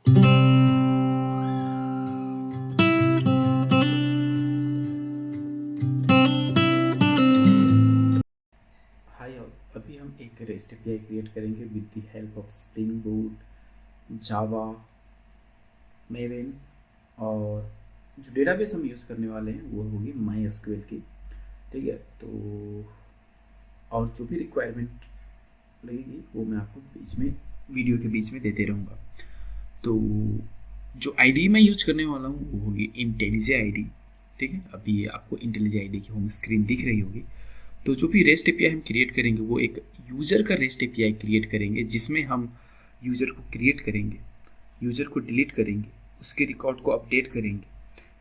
Hi all, अभी हम एक रेस्ट एपीआई क्रिएट करेंगे with the help of spring boot, Java, Maven, और जो डेटाबेस हम यूज़ करने वाले हैं वो होगी माई एसक्यूएल की। ठीक है, तो और जो भी रिक्वायरमेंट लगेगी वो मैं आपको बीच में, वीडियो के बीच में देते रहूँगा। तो जो आईडी मैं यूज करने वाला हूँ वो होगी इंटेलिजे आईडी। ठीक है, अभी आपको इंटेलिजे आईडी की होम स्क्रीन दिख रही होगी। तो जो भी रेस्ट एपीआई हम क्रिएट करेंगे वो एक यूज़र का रेस्ट एपीआई क्रिएट करेंगे, जिसमें हम यूज़र को क्रिएट करेंगे, यूज़र को डिलीट करेंगे, उसके रिकॉर्ड को अपडेट करेंगे।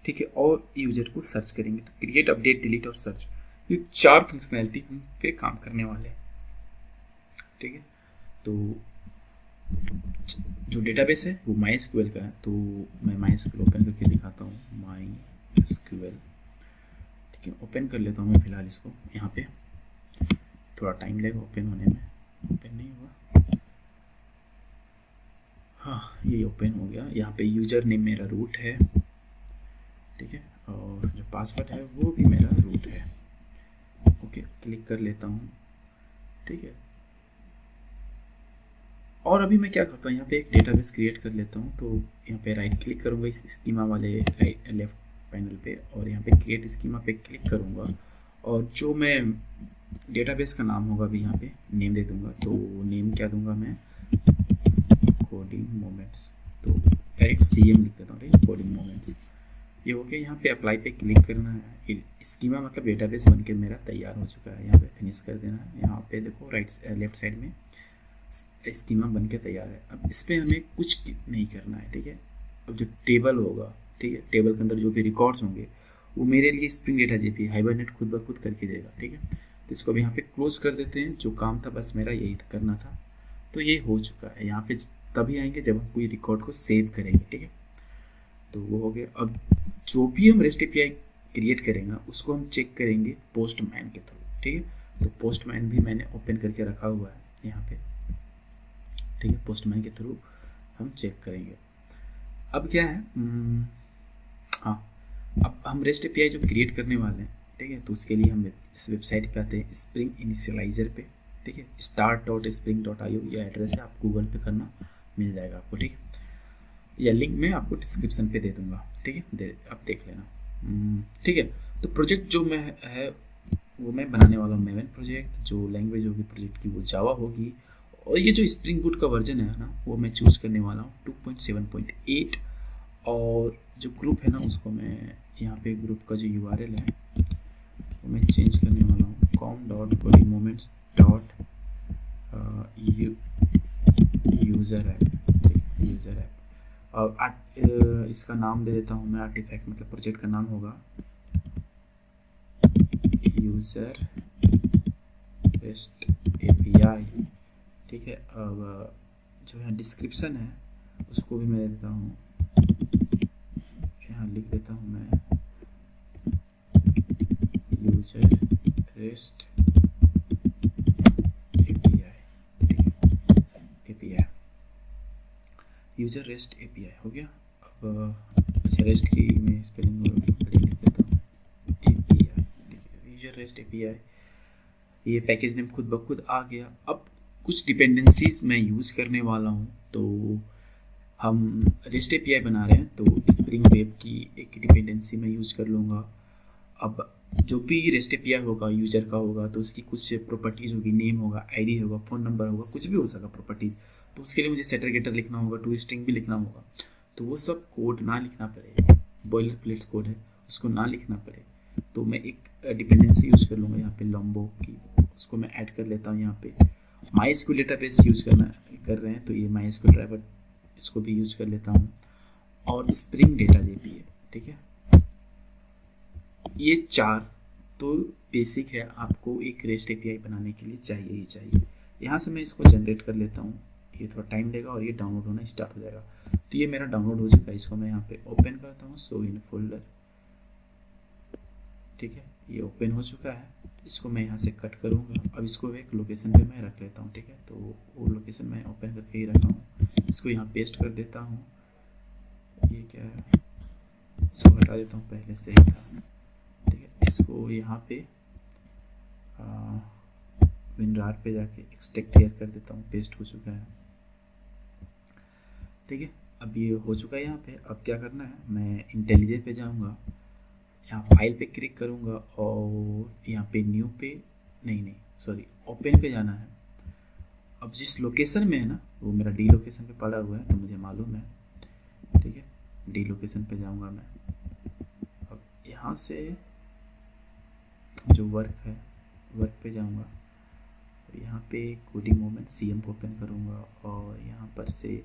ठीक है, और यूज़र को सर्च करेंगे। तो क्रिएट, अपडेट, डिलीट और सर्च, ये 4 फंक्शनैलिटी हम पे काम करने वाले हैं। ठीक है, तो जो डेटाबेस है वो माई एसक्यूएल का है। तो मैं माई एसक्यूएल ओपन करके दिखाता हूँ। माई एसक्यूएल, ठीक है, ओपन कर लेता हूँ मैं फ़िलहाल इसको। यहाँ पे थोड़ा टाइम लगेगा ओपन होने में, ओपन नहीं हुआ। हाँ, ये ओपन हो गया। यहाँ पे यूज़र नेम मेरा रूट है। ठीक है, और जो पासवर्ड है वो भी मेरा रूट है। ओके, क्लिक कर लेता हूँ। ठीक है, और अभी मैं क्या करता हूँ, यहाँ पे एक डेटाबेस क्रिएट कर लेता हूँ। तो यहाँ पे राइट क्लिक करूँगा इस स्कीमा वाले राइट लेफ्ट पैनल पे, और यहाँ पे क्रिएट स्कीमा पे क्लिक करूँगा, और जो मैं डेटाबेस का नाम होगा अभी यहाँ पे नेम दे दूँगा। तो नेम क्या दूँगा मैं, कोडिंग मोमेंट्स। तो डायरेक्ट CM लिख देता हूँ। ठीक है, कोडिंग मोमेंट्स। ये हो गया। यहाँ पे अप्लाई पे क्लिक करना है। स्कीमा मतलब डेटाबेस बनके मेरा तैयार हो चुका है। यहाँ पे फिनिश कर देना है। यहाँ पे देखो लेफ्ट साइड में स्कीमा बन के तैयार है। अब इस पर हमें कुछ नहीं करना है। ठीक है, अब जो टेबल होगा, ठीक है, टेबल के अंदर जो भी रिकॉर्ड्स होंगे वो मेरे लिए स्प्रिंग डेटा जेपी हाइबरनेट खुद ब खुद करके देगा। ठीक है, तो इसको अब यहाँ पे क्लोज कर देते हैं। जो काम था बस मेरा यही करना था, तो ये हो चुका है। यहाँ पे तभी आएंगे जब हम कोई रिकॉर्ड को सेव करेंगे। ठीक है, तो वो हो गया। अब जो भी हम रेस्ट एपीआई क्रिएट करेंगे उसको हम चेक करेंगे पोस्टमैन के थ्रू। ठीक है, तो पोस्टमैन भी मैंने ओपन करके रखा हुआ है यहाँ पे। ठीक है, पोस्टमैन के थ्रू हम चेक करेंगे। अब क्या है, हाँ, अब हम रेस्ट एपीआई जो क्रिएट करने वाले हैं, ठीक है, तो उसके लिए हम इस वेबसाइट पे आते हैं, स्प्रिंग इनिशियलाइजर पे। ठीक है, start.spring.io ये एड्रेस है, आप गूगल पे करना मिल जाएगा आपको। ठीक है, या लिंक मैं आपको डिस्क्रिप्शन पे दे दूंगा। ठीक है, आप देख लेना। ठीक है, तो प्रोजेक्ट जो मैं है वो मैं बनाने वाला हूँ मेवन प्रोजेक्ट। जो लैंग्वेज होगी प्रोजेक्ट की वो जावा होगी, और ये जो स्प्रिंग बूट का वर्जन है ना वो मैं चूज़ करने वाला हूँ 2.7.8। और जो ग्रुप है ना उसको मैं यहाँ पे ग्रुप का जो URL है वो मैं चेंज करने वाला हूँ com.codingmoments डॉट यूज़र ऐप। और इसका नाम दे देता हूँ मैं आर्टिफैक्ट, मतलब प्रोजेक्ट का नाम होगा यूज़र रेस्ट एपीआई। ठीक है, अब जो है डिस्क्रिप्शन है उसको भी मैं दे देता हूँ, यहाँ लिख देता हूँ मैं user rest API. User rest API हो गया। अब अच्छा, रेस्ट की मैं स्पेलिंग लिख देता हूँ एपीआई। यूज़र रेस्ट एपीआई, ये पैकेज नेम खुद ब खुद आ गया। अब कुछ डिपेंडेंसीज मैं यूज़ करने वाला हूँ। तो हम रेस्ट एपीआई बना रहे हैं तो स्प्रिंग वेब की एक डिपेंडेंसी मैं यूज़ कर लूँगा। अब जो भी रेस्ट एपीआई होगा यूज़र का होगा तो उसकी कुछ प्रॉपर्टीज़ होगी, नेम होगा, आईडी होगा, फ़ोन नंबर होगा, कुछ भी हो सकता प्रॉपर्टीज़। तो उसके लिए मुझे सेटर गेटर लिखना होगा, टू स्ट्रिंग भी लिखना होगा। तो वो सब कोड ना लिखना पड़े, बॉयलर प्लेट्स कोड है उसको ना लिखना पड़े, तो मैं एक डिपेंडेंसी यूज़ कर लूँगा यहाँ पे लंबो की। उसको मैं ऐड कर लेता हूँ। यहाँ पे माई एसक्यूएल डेटाबेस यूज़ कर रहे हैं तो ये माई एसक्यूएल ड्राइवर इसको भी यूज़ कर लेता हूँ, और स्प्रिंग डेटा जेपी है। ठीक है, ये 4 तो बेसिक है, आपको एक रेस्ट एपीआई बनाने के लिए चाहिए ही चाहिए। यहाँ से मैं इसको जनरेट कर लेता हूँ। ये थोड़ा टाइम लेगा और ये डाउनलोड होना स्टार्ट हो जाएगा। तो ये मेरा डाउनलोड हो चुका है। इसको मैं यहाँ पे ओपन करता हूँ, शो इन फोल्डर। ठीक है, ये ओपन हो चुका है। इसको मैं यहाँ से कट करूँगा। अब इसको एक लोकेशन पे मैं रख लेता हूँ। ठीक है, तो वो लोकेशन मैं ओपन करके ही रखा हूँ। इसको यहाँ पेस्ट कर देता हूँ। ये क्या है, इसको हटा देता हूँ, पहले से ही था, ठीक है। इसको यहाँ पे विनरार पे जाके एक्सट्रैक्ट क्लियर कर देता हूँ, पेस्ट हो चुका है, ठीक है। अब ये हो चुका है यहाँ पे। अब क्या करना है, मैं इंटेलिजे पे जाऊँगा, यहाँ फाइल पे क्लिक करूँगा और यहाँ पे न्यू पे नहीं सॉरी ओपन पे जाना है। अब जिस लोकेशन में है ना, वो मेरा डी लोकेशन पे पड़ा हुआ है, तो मुझे मालूम है, ठीक है। डी लोकेशन पे जाऊँगा मैं। अब यहाँ से जो वर्क है, वर्क पे जाऊँगा, यहाँ पे कोडिंग मोमेंट CM को ओपन करूँगा और यहाँ पर से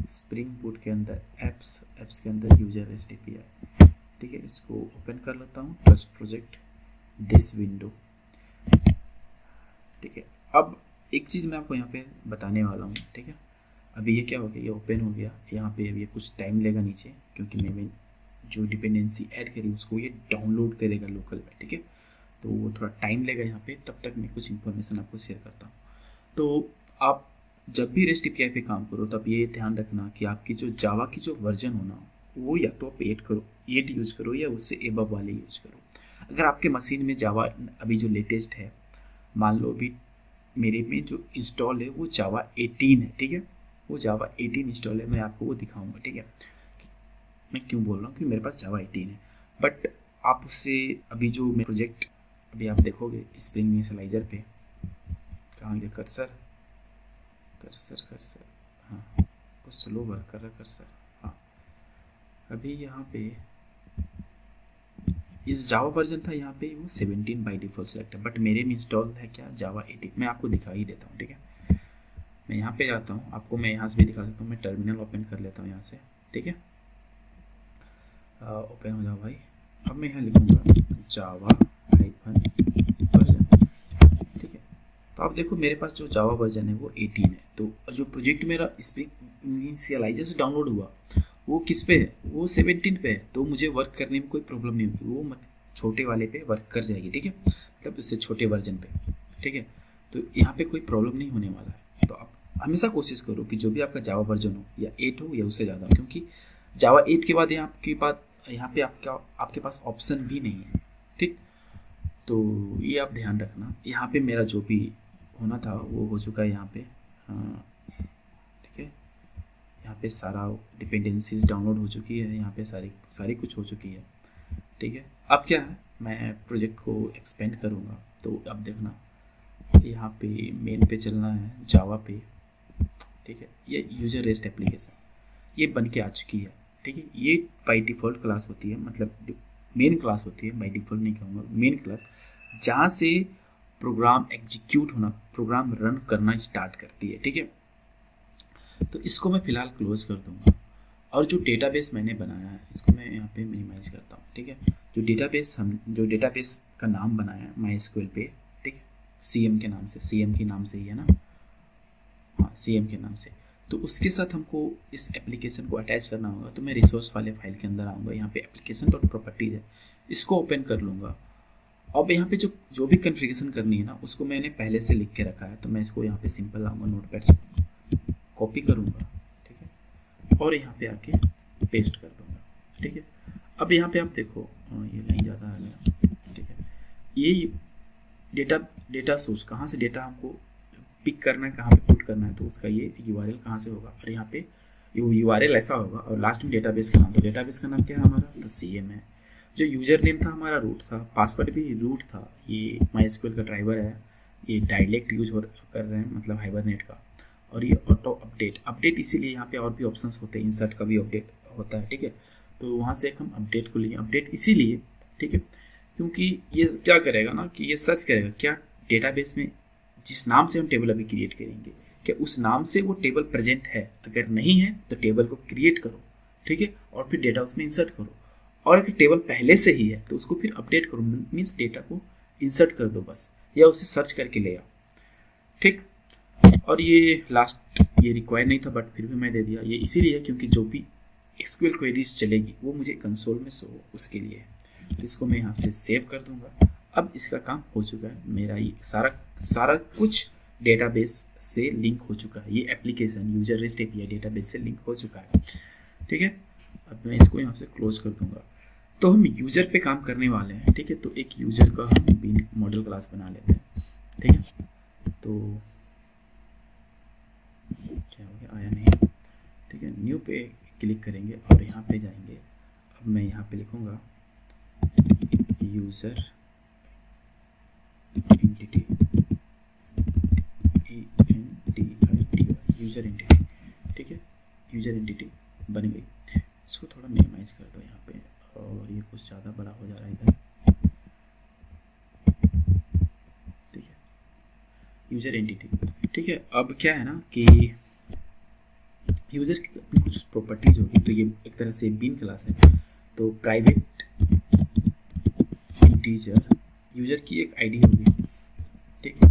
स्प्रिंग बूट के अंदर एप्स के अंदर यूजर REST API, ठीक है। इसको ओपन कर लेता हूँ, ट्रस्ट प्रोजेक्ट दिस विंडो, ठीक है। अब एक चीज़ मैं आपको यहाँ पे बताने वाला हूँ, ठीक है। अभी ये क्या हो गया, ये ओपन हो गया। यहाँ पे अभी कुछ टाइम लेगा नीचे, क्योंकि मैं जो डिपेंडेंसी ऐड करी उसको ये डाउनलोड करेगा लोकल में, ठीक है। तो वो थोड़ा टाइम लेगा यहाँ पे, तब तक मैं कुछ इन्फॉर्मेशन आपको शेयर करता हूँ। तो आप जब भी REST API पे काम करो, तब ये ध्यान रखना कि आपकी जो जावा की जो वर्जन होना, वो या तो आप 8 यूज़ करो या उससे एबव वाले यूज़ करो। अगर आपके मशीन में जावा अभी जो लेटेस्ट है, मान लो अभी मेरे में जो इंस्टॉल है वो जावा 18 है, ठीक है। वो जावा 18 इंस्टॉल है, मैं आपको वो दिखाऊंगा, ठीक है। मैं क्यों बोल रहा हूँ कि मेरे पास जावा 18 है, बट आप उससे अभी जो मैं प्रोजेक्ट अभी आप देखोगे स्प्रिंग इनिशियलाइजर पे, कहाँ गया कर्सर, हाँ कुछ स्लो वर्क कर रहा कर्सर, हाँ। अभी यहाँ पे इस जावा वर्जन था, यहाँ पे वो 17 बाई डिफ़ॉल्ट सेलेक्ट है, बट मेरे में इंस्टॉल है क्या, जावा 18। मैं आपको दिखा ही देता हूँ, ठीक है। मैं यहाँ पे जाता हूँ, आपको मैं यहाँ से भी दिखा सकता हूँ। मैं टर्मिनल ओपन कर लेता हूँ यहाँ से, ठीक है। ओपन हो जाओ भाई। अब मैं यहाँ लिखूँगा जावा वर्जन, ठीक है। तो आप देखो मेरे पास जो जावा वर्जन है वो 18 है। तो जो प्रोजेक्ट मेरा स्प्रिंग इनिशियलाइजर से डाउनलोड हुआ वो किस पे है, वो 17 पे है। तो मुझे वर्क करने में कोई प्रॉब्लम नहीं होगी, वो छोटे वाले पे वर्क कर जाएगी, ठीक है। मतलब उससे छोटे वर्जन पे, ठीक है। तो यहाँ पे कोई प्रॉब्लम नहीं होने वाला है। तो आप हमेशा कोशिश करो कि जो भी आपका जावा वर्जन हो, या 8 हो या उससे ज़्यादा, क्योंकि जावा 8 के बाद यहाँ पे आपके पास ऑप्शन भी नहीं है, ठीक। तो ये आप ध्यान रखना। यहाँ पे मेरा जो भी होना था वो हो चुका है यहाँ पे, ठीक है। यहाँ पे सारा डिपेंडेंसीज डाउनलोड हो चुकी है, यहाँ पे सारी कुछ हो चुकी है, ठीक है। अब क्या है, मैं प्रोजेक्ट को एक्सपेंड करूँगा। तो अब देखना, यहाँ पे मेन पे चलना है, जावा पे, ठीक है। ये यूजर REST एप्लीकेशन ये बन के आ चुकी है, ठीक है। ये बाई डिफ़ॉल्ट क्लास होती है, मतलब मेन क्लास होती है, बाई डिफ़ॉल्ट नहीं कहूँगा, मेन क्लास, जहाँ से प्रोग्राम एग्जीक्यूट होना, प्रोग्राम रन करना स्टार्ट करती है, ठीक है। तो इसको मैं फ़िलहाल क्लोज कर दूँगा। और जो डेटाबेस मैंने बनाया है, इसको मैं यहाँ पे मिनिमाइज़ करता हूँ, ठीक है। जो डेटाबेस का नाम बनाया है MySQL पे, ठीक है, CM के नाम से ही है ना, हाँ CM के नाम से। तो उसके साथ हमको इस एप्लीकेशन को अटैच करना होगा। तो मैं रिसोर्स वाले फाइल के अंदर आऊँगा, यहाँ पे application.properties है, इसको ओपन कर लूँगा। अब यहाँ पे जो भी कॉन्फ़िगरेशन करनी है ना, उसको मैंने पहले से लिख के रखा है। तो मैं इसको यहाँ पे सिंपल आऊँगा, नोटपैड से कॉपी करूँगा, ठीक है, और यहाँ पे आके पेस्ट कर दूँगा, ठीक है। अब यहाँ पे आप देखो, ये नहीं ज़्यादा आ गया, ठीक है। ये डेटा सोर्स, कहाँ से डेटा हमको पिक करना है, कहाँ पे पुट करना है, तो उसका ये URL कहाँ से होगा। और यहाँ पे URL ऐसा होगा, और लास्ट में डेटाबेस का नाम। तो डेटाबेस का नाम क्या है हमारा, तो CM है। जो यूज़र नेम था हमारा रूट था, पासवर्ड भी रूट था। ये MySQL का ड्राइवर है, ये डायलेक्ट यूज कर रहे हैं, मतलब हाइबरनेट का। और ये ऑटो अपडेट इसीलिए यहाँ पे और भी ऑप्शंस होते हैं, इंसर्ट का भी अपडेट होता है, ठीक है। तो वहाँ से एक हम अपडेट को लिए, अपडेट इसीलिए, ठीक है, क्योंकि ये क्या करेगा ना, कि ये सर्च करेगा क्या डेटाबेस में जिस नाम से हम टेबल अभी क्रिएट करेंगे, क्या उस नाम से वो टेबल प्रेजेंट है। अगर नहीं है तो टेबल को क्रिएट करो, ठीक है, और फिर डेटा उसमें इंसर्ट करो। और अगर टेबल पहले से ही है तो उसको फिर अपडेट करो, मीन्स डेटा को इंसर्ट कर दो बस, या उसे सर्च करके ले आओ, ठीक। और ये लास्ट ये रिक्वायर नहीं था, बट फिर भी मैं दे दिया। ये इसीलिए क्योंकि जो भी SQL क्वेरीज चलेगी वो मुझे कंसोल में शो हो, उसके लिए। तो इसको मैं यहाँ से सेव कर दूंगा। अब इसका काम हो चुका है, मेरा ये सारा कुछ डेटाबेस से लिंक हो चुका है। ये application user REST API database से लिंक हो चुका है, ठीक है। अब मैं इसको यहाँ से क्लोज कर दूंगा। तो हम यूजर पे काम करने वाले हैं, ठीक है। तो एक यूजर का हम बीन मॉडल क्लास बना लेते हैं, ठीक है। तो क्या हो गया, आया नहीं, ठीक है। न्यू पे क्लिक करेंगे और यहाँ पे जाएंगे। अब मैं यहाँ पे लिखूँगा यूजर एंटिटी, यूजर एंटिटी, ठीक है। यूजर एंटिटी बन गई। इसको थोड़ा मिनिमाइज कर दो यहाँ पे, और ये कुछ ज़्यादा बड़ा हो जा रहा है इधर, ठीक है। यूजर एंटिटी, ठीक है। अब क्या है ना कि यूजर की कुछ प्रॉपर्टीज होगी, तो ये एक तरह से बीन क्लास है। तो प्राइवेट इंटीजर, यूजर की एक आईडी होगी, ठीक है।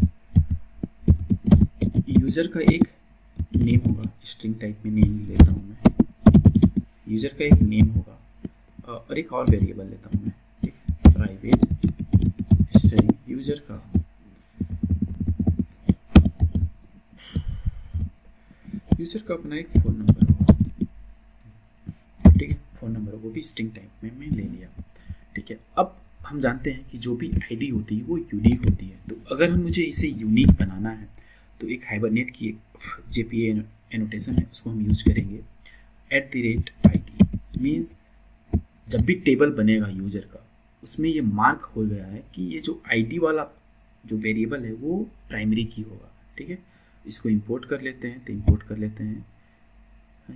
यूजर का एक नेम होगा, स्ट्रिंग टाइप में नेम लेता हूँ मैं। यूजर का एक नेम होगा और एक और वेरिएबल लेता हूँ मैं, ठीक है। प्राइवेट स्ट्रिंग यूजर का अपना एक फ़ोन नंबर होगा, ठीक है। फ़ोन नंबर वो भी स्ट्रिंग टाइप में ले लिया, ठीक है। अब हम जानते हैं कि जो भी आईडी होती है वो यूनिक होती है। तो अगर हम मुझे इसे यूनिक बनाना है तो एक हाइबरनेट की एक जेपीए एनोटेशन है, उसको हम यूज करेंगे। @id मीन्स जब भी टेबल बनेगा यूजर का, उसमें ये मार्क हो गया है कि ये जो आईडी वाला जो वेरिएबल है वो प्राइमरी की होगा, ठीक है। इसको इंपोर्ट कर लेते हैं, तो इंपोर्ट कर लेते हैं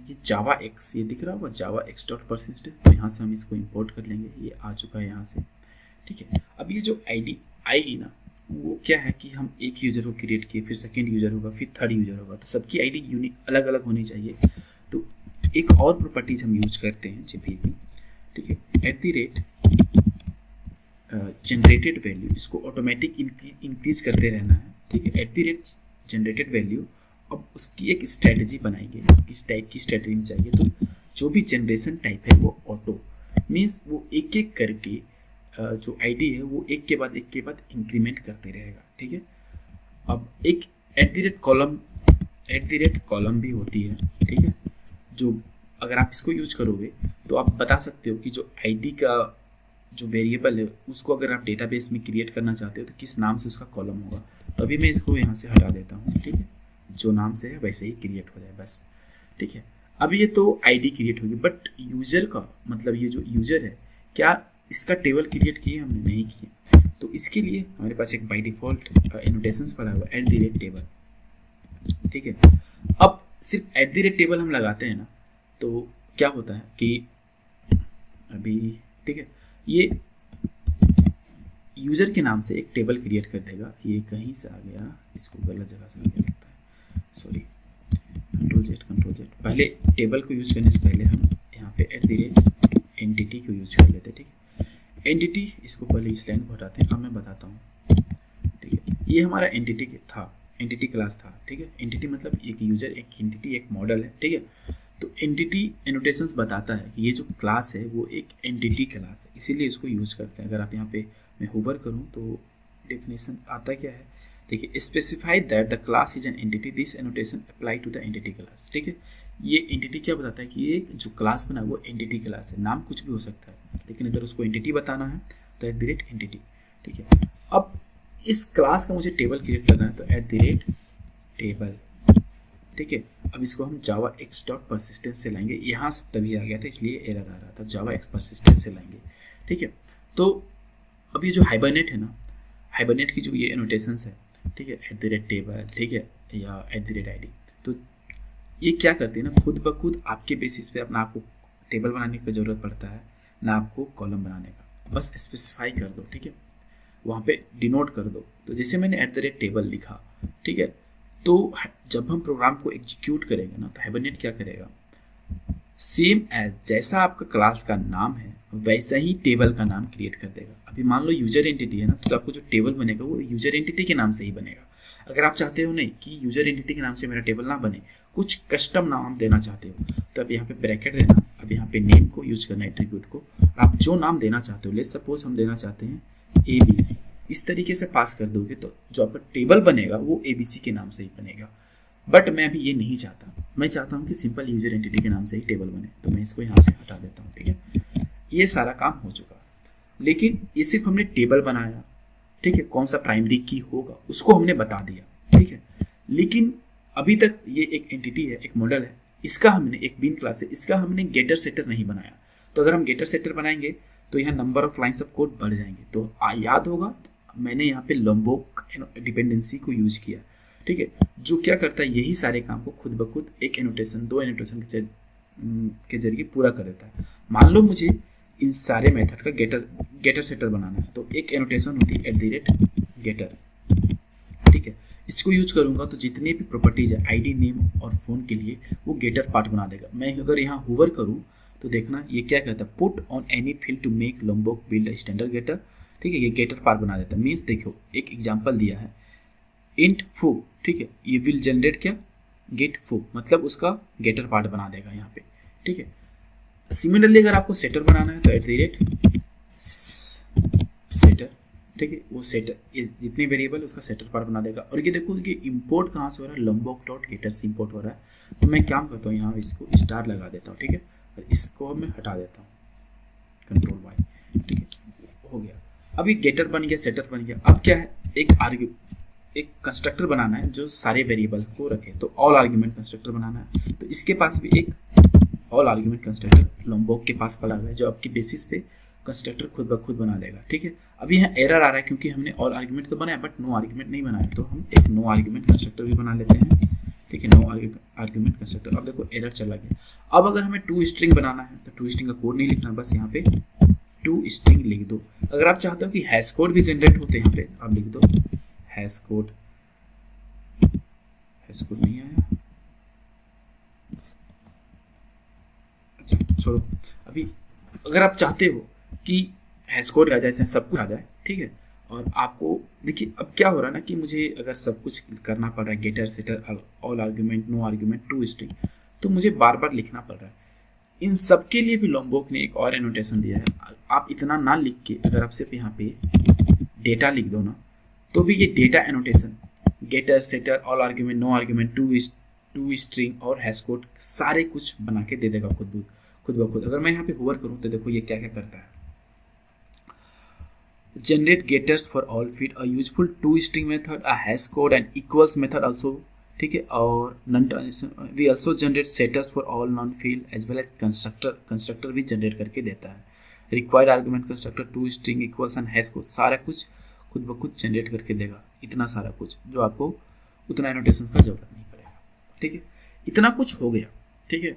ये जावा एक्स, ये दिख रहा होगा जावा एक्स डॉट परसिस्ट, तो यहाँ से हम इसको इंपोर्ट कर लेंगे। ये आ चुका है यहाँ से, ठीक है। अब ये जो आईडी आएगी ना, वो क्या है कि हम एक यूज़र को क्रिएट किए, फिर सेकेंड यूज़र होगा, फिर थर्ड यूज़र होगा, तो सबकी आईडी यूनिक अलग अलग होनी चाहिए। तो एक और प्रॉपर्टीज हम यूज करते हैं जेपीए की, ठीक है। जनरेटेड वैल्यू, इसको ऑटोमेटिक इंक्रीज करते रहना है, ठीक है। जनरेटेड वैल्यू, अब उसकी एक स्ट्रेटजी बनाएंगे, किस टाइप की स्ट्रेटजी चाहिए। तो जो भी जनरेशन टाइप है वो ऑटो मीन्स वो एक एक करके जो आईडी है वो एक के बाद इंक्रीमेंट करते रहेगा, ठीक है। अब एक कॉलम भी होती है, ठीक है। जो अगर आप इसको यूज करोगे तो आप बता सकते हो कि जो आईडी का जो वेरिएबल है उसको अगर आप डेटाबेस में क्रिएट करना चाहते हो तो किस नाम से उसका कॉलम होगा। तो अभी मैं इसको यहाँ से हटा देता हूँ, ठीक है। जो नाम से है वैसे ही क्रिएट हो जाए बस, ठीक है। अब ये तो आईडी क्रिएट होगी, बट यूजर का मतलब ये जो यूजर है, क्या इसका टेबल क्रिएट किए हमने? नहीं किए। तो इसके लिए हमारे पास एक बाय डिफॉल्ट एनोटेशंस पड़ा हुआ @टेबल, ठीक है। अब सिर्फ @टेबल हम लगाते हैं ना, तो क्या होता है कि अभी, ठीक है, ये यूजर के नाम से एक टेबल क्रिएट कर देगा। ये कहीं से आ गया, इसको गलत जगह से आ गया लगता है, सॉरी। Control Z. पहले टेबल को यूज करने से पहले हम यहाँ पे एंटिटी को यूज कर लेते हैं, ठीक है। एंटिटी, इसको पहले इस लाइन को हटाते हैं। अब मैं बताता हूँ, ठीक है। ये हमारा एंटिटी क्लास था, ठीक है। एंटिटी मतलब एक यूजर, एक एंटिटी, एक मॉडल है, ठीक है। तो एंटिटी एनोटेशंस बताता है कि ये जो क्लास है वो एक एंटिटी क्लास है, इसीलिए इसको यूज करते हैं। अगर आप यहाँ पे मैं होवर करूँ तो डेफिनेशन आता क्या है, देखिए, specify that the class is an entity, this annotation apply to the entity class, ठीक है। ये एंटिटी क्या बताता है कि ये जो क्लास बना वो एंटिटी क्लास है। नाम कुछ भी हो सकता है, लेकिन अगर उसको एंटिटी बताना है तो @एंटिटी, ठीक है। अब इस क्लास का मुझे टेबल क्रिएट करना है, तो @टेबल, ठीक है। अब इसको हम जावा एक्स डॉट परसिस्टेंस से लाएंगे। यहाँ से तभी आ गया था, इसलिए एरर आ रहा था, जावा एक्स परसिस्टेंस से लाएंगे, ठीक है। तो अब ये जो हाइबरनेट है ना, हाइबरनेट की जो ये एनोटेशंस है, ठीक है, @टेबल, ठीक है, या @id, तो ये क्या करते हैं ना, खुद ब खुद आपके बेसिस पे अपना आपको टेबल बनाने की जरूरत पड़ता है ना आपको कॉलम बनाने का। बस स्पेसिफाई कर दो, ठीक है, वहाँ पे डिनोट कर दो। तो जैसे मैंने @टेबल लिखा, ठीक है, तो जब हम प्रोग्राम को एग्जीक्यूट करेंगे ना, तो हाइबरनेट क्या करेगा, सेम एज जैसा आपका क्लास का नाम है वैसा ही टेबल का नाम क्रिएट कर देगा। अभी मान लो यूजर एंटिटी है ना, तो आपको जो टेबल बनेगा वो यूजर एंटिटी के नाम से ही बनेगा। अगर आप चाहते हो नहीं कि यूजर एंटिटी के नाम से मेरा टेबल ना बने, कुछ कस्टम नाम देना चाहते हो, तो अब यहाँ पे ब्रैकेट देना, अब यहाँ पे नेम को यूज करना, एट्रीब्यूट को, आप जो नाम देना चाहते हो, लेट्स सपोज हम देना चाहते हैं ABC, इस तरीके से पास कर दोगे तो जो आपका टेबल बनेगा वो ABC के नाम से ही बनेगा। बट मैं अभी ये नहीं चाहता, मैं चाहता हूँ कि सिंपल यूजर एंटिटी के नाम से ही टेबल बने, तो मैं इसको यहाँ से हटा देता हूँ। ठीक है, ये सारा काम हो चुका। लेकिन ये सिर्फ हमने टेबल बनाया, ठीक है, कौन सा प्राइमरी की होगा उसको हमने बता दिया। ठीक है, लेकिन अभी तक ये एक एंटिटी है, एक मॉडल है, इसका हमने एक बीन क्लास है, इसका हमने गेटर सेटर नहीं बनाया। तो अगर हम गेटर सेटर बनाएंगे तो यहाँ number of lines of code बढ़ जाएंगे। तो याद होगा मैंने यहाँ पे लॉम्बॉक डिपेंडेंसी को यूज किया। ठीक है, जो क्या करता है, यही सारे काम को खुद ब खुद एक एनोटेशन, दो एनोटेशन के जरिए पूरा कर देता है। मान लो मुझे इन सारे मेथड का गेटर सेटर बनाना है, तो एक एनोटेशन होती है @getter। ठीक है, इसको यूज करूंगा तो जितने भी प्रॉपर्टीज है आईडी, नेम और फोन के लिए वो गेटर पार्ट बना देगा। मैं अगर यहाँ होवर करूँ तो देखना ये क्या कहता है, put on any field to make Lombok build standard getter. ठीक है, ये गेटर पार्ट बना देता है। मीन्स देखो एक एग्जांपल दिया है, इंट फू। ठीक है, ये विल जनरेट क्या, गेट फू, मतलब उसका गेटर पार्ट बना देगा यहाँ पे। ठीक है, सिमिलरली अगर आपको सेटर बनाना है तो @setter। ठीक है, वो सेटर, ये जितने वेरिएबल उसका सेटर पार्ट बना देगा। और ये देखो कि इंपोर्ट कहाँ से हो रहा है, lombok.getter से इंपोर्ट हो रहा है। तो मैं क्या करता हूँ, यहाँ इसको स्टार लगा देता हूँ। ठीक है, और इसको मैं हटा देता हूँ, Ctrl+Y। ठीक है, हो गया। अभी गेटर बन गया, सेटर बन गया। अब क्या है, एक कंस्ट्रक्टर बनाना है जो सारे वेरिएबल को रखे। तो ऑल आर्ग्यूमेंट कंस्ट्रक्टर बनाना है। तो इसके पास भी एक ऑल आर्ग्यूमेंट कंस्ट्रक्टर लॉम्बॉक के पास पड़ा हुआ है, जो आपकी बेसिस पे कंस्ट्रक्टर खुद ब खुद बना देगा। ठीक है, अभी यहाँ एरर आ रहा है क्योंकि हमने ऑल आर्ग्यूमेंट तो बनाया बट नो आर्ग्यूमेंट नहीं बनाया। तो हम एक नो आर्ग्यूमेंट कंस्ट्रक्टर भी बना लेते हैं। ठीक है, नो आर्ग्यूमेंट कंस्ट्रक्टर। अब देखो एरर चला गया। अब अगर हमें टू स्ट्रिंग बनाना है तो टू स्ट्रिंग का कोड नहीं लिखना, बस यहाँ पे टू स्ट्रिंग लिख दो। अगर आप चाहते हो कि हैश कोड भी जनरेट होते हैं, यहाँ पे आप लिख दो हैश कोड नहीं आया, अच्छा छोड़ो। अभी अगर आप चाहते हो कि हैश कोड आ जाए, सब कुछ आ जाए, ठीक है, और आपको देखिए अब क्या हो रहा है ना कि मुझे अगर सब कुछ करना पड़ रहा है, getter setter all argument no argument to string, तो मुझे बार बार लिखना पड़ रहा है। इन सब के लिए भी लॉम्बॉक ने एक और एनोटेशन दिया है। आप इतना ना लिख के अगर आप सिर्फ यहाँ पे डेटा लिख दो ना, तो भी ये data annotation getter setter all argument no argument to string और हैश कोड सारे कुछ बना के दे देगा खुद ब खुद। अगर मैं यहाँ पे होवर करूँ तो देखो ये क्या क्या करता है। Generate getters for all field, a useful to string method, a hash code and equals method also. ठीक है, और non transition we also generate setters for all non field as well as constructor भी जनरेट करके देता है। Required argument constructor to string equals and hash code, सारा कुछ खुद ब खुद जनरेट करके देगा। इतना सारा कुछ जो आपको उतना एनोटेशन का जरूरत नहीं पड़ेगा। ठीक है, इतना कुछ हो गया। ठीक है,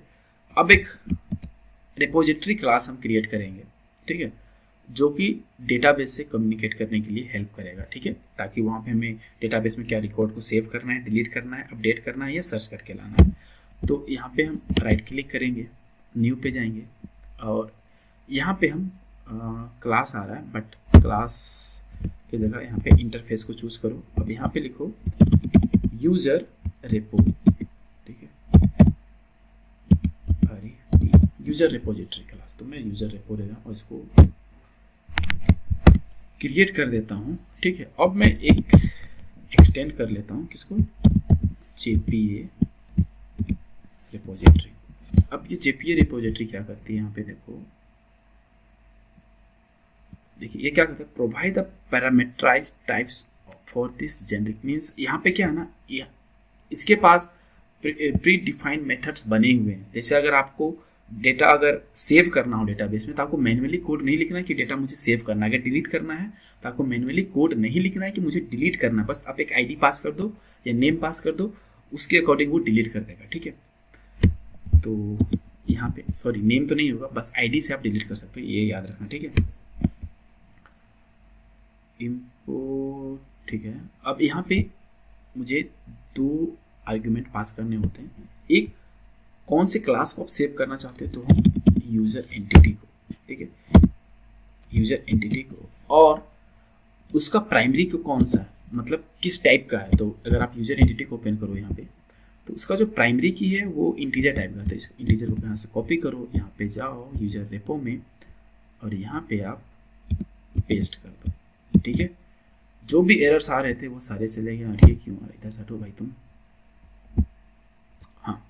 अब एक रिपोजिटरी क्लास हम क्रिएट करेंगे। ठीक है, जो कि डेटाबेस से कम्युनिकेट करने के लिए हेल्प करेगा। ठीक है, ताकि वहाँ पे हमें डेटाबेस में क्या रिकॉर्ड को सेव करना है, डिलीट करना है, अपडेट करना है या सर्च करके लाना है। तो यहाँ पे हम राइट क्लिक करेंगे, न्यू पे जाएंगे और यहाँ पे हम क्लास आ रहा है बट क्लास की जगह यहाँ पे इंटरफेस को चूज करो। अब यहाँ पे लिखो यूजर रेपो। ठीक है, अरे यूजर रिपोजिटरी क्लास, तो मैं यूजर रेपो दे रहा हूँ और इसको क्रिएट कर देता हूँ। ठीक है, अब मैं एक एक्सटेंड कर लेता हूँ, किसको, JPA रिपोजिटरी। अब ये JPA रिपोजिटरी क्या करती है, यहाँ पे देखो, देखिए ये क्या करता है, provide the parameterised types for this generic. Means यहाँ पे क्या है ना, इसके पास प्री डिफाइंड मेथड्स बने हुए हैं। जैसे अगर आपको डेटा अगर सेव करना हो डेटाबेस में, तो आपको मैन्युअली कोड नहीं लिखना है कि डेटा मुझे सेव करना है। अगर डिलीट करना है तो आपको मैन्युअली कोड नहीं लिखना है कि मुझे डिलीट करना है। बस आप एक आईडी पास कर दो या नेम पास कर दो, उसके अकॉर्डिंग वो डिलीट कर देगा। ठीक है, तो यहाँ पे सॉरी नेम तो नहीं होगा, बस आईडी से आप डिलीट कर सकते हो, ये याद रखना। ठीक है, इम्पोर्ट। ठीक है, अब यहाँ पे मुझे दो आर्ग्यूमेंट पास करने होते हैं। एक कौन से क्लास को आप सेव करना चाहते हो, तो हम यूजर एंटिटी को। ठीक है, यूजर एंटिटी को, और उसका प्राइमरी को कौन सा है, मतलब किस टाइप का है। तो अगर आप यूजर एंटिटी को ओपन करो यहाँ पे, तो उसका जो प्राइमरी की है वो इंटीजर टाइप का है। तो इस इंटीजर को यहाँ से कॉपी करो, यहाँ पे जाओ यूजर रेपो में और यहाँ पे आप पेस्ट कर दो। ठीक है, जो भी एरर्स आ रहे थे वो सारे चले गए। और ये क्यों आ रहा है, इधर से हटो भाई तुम। हाँ,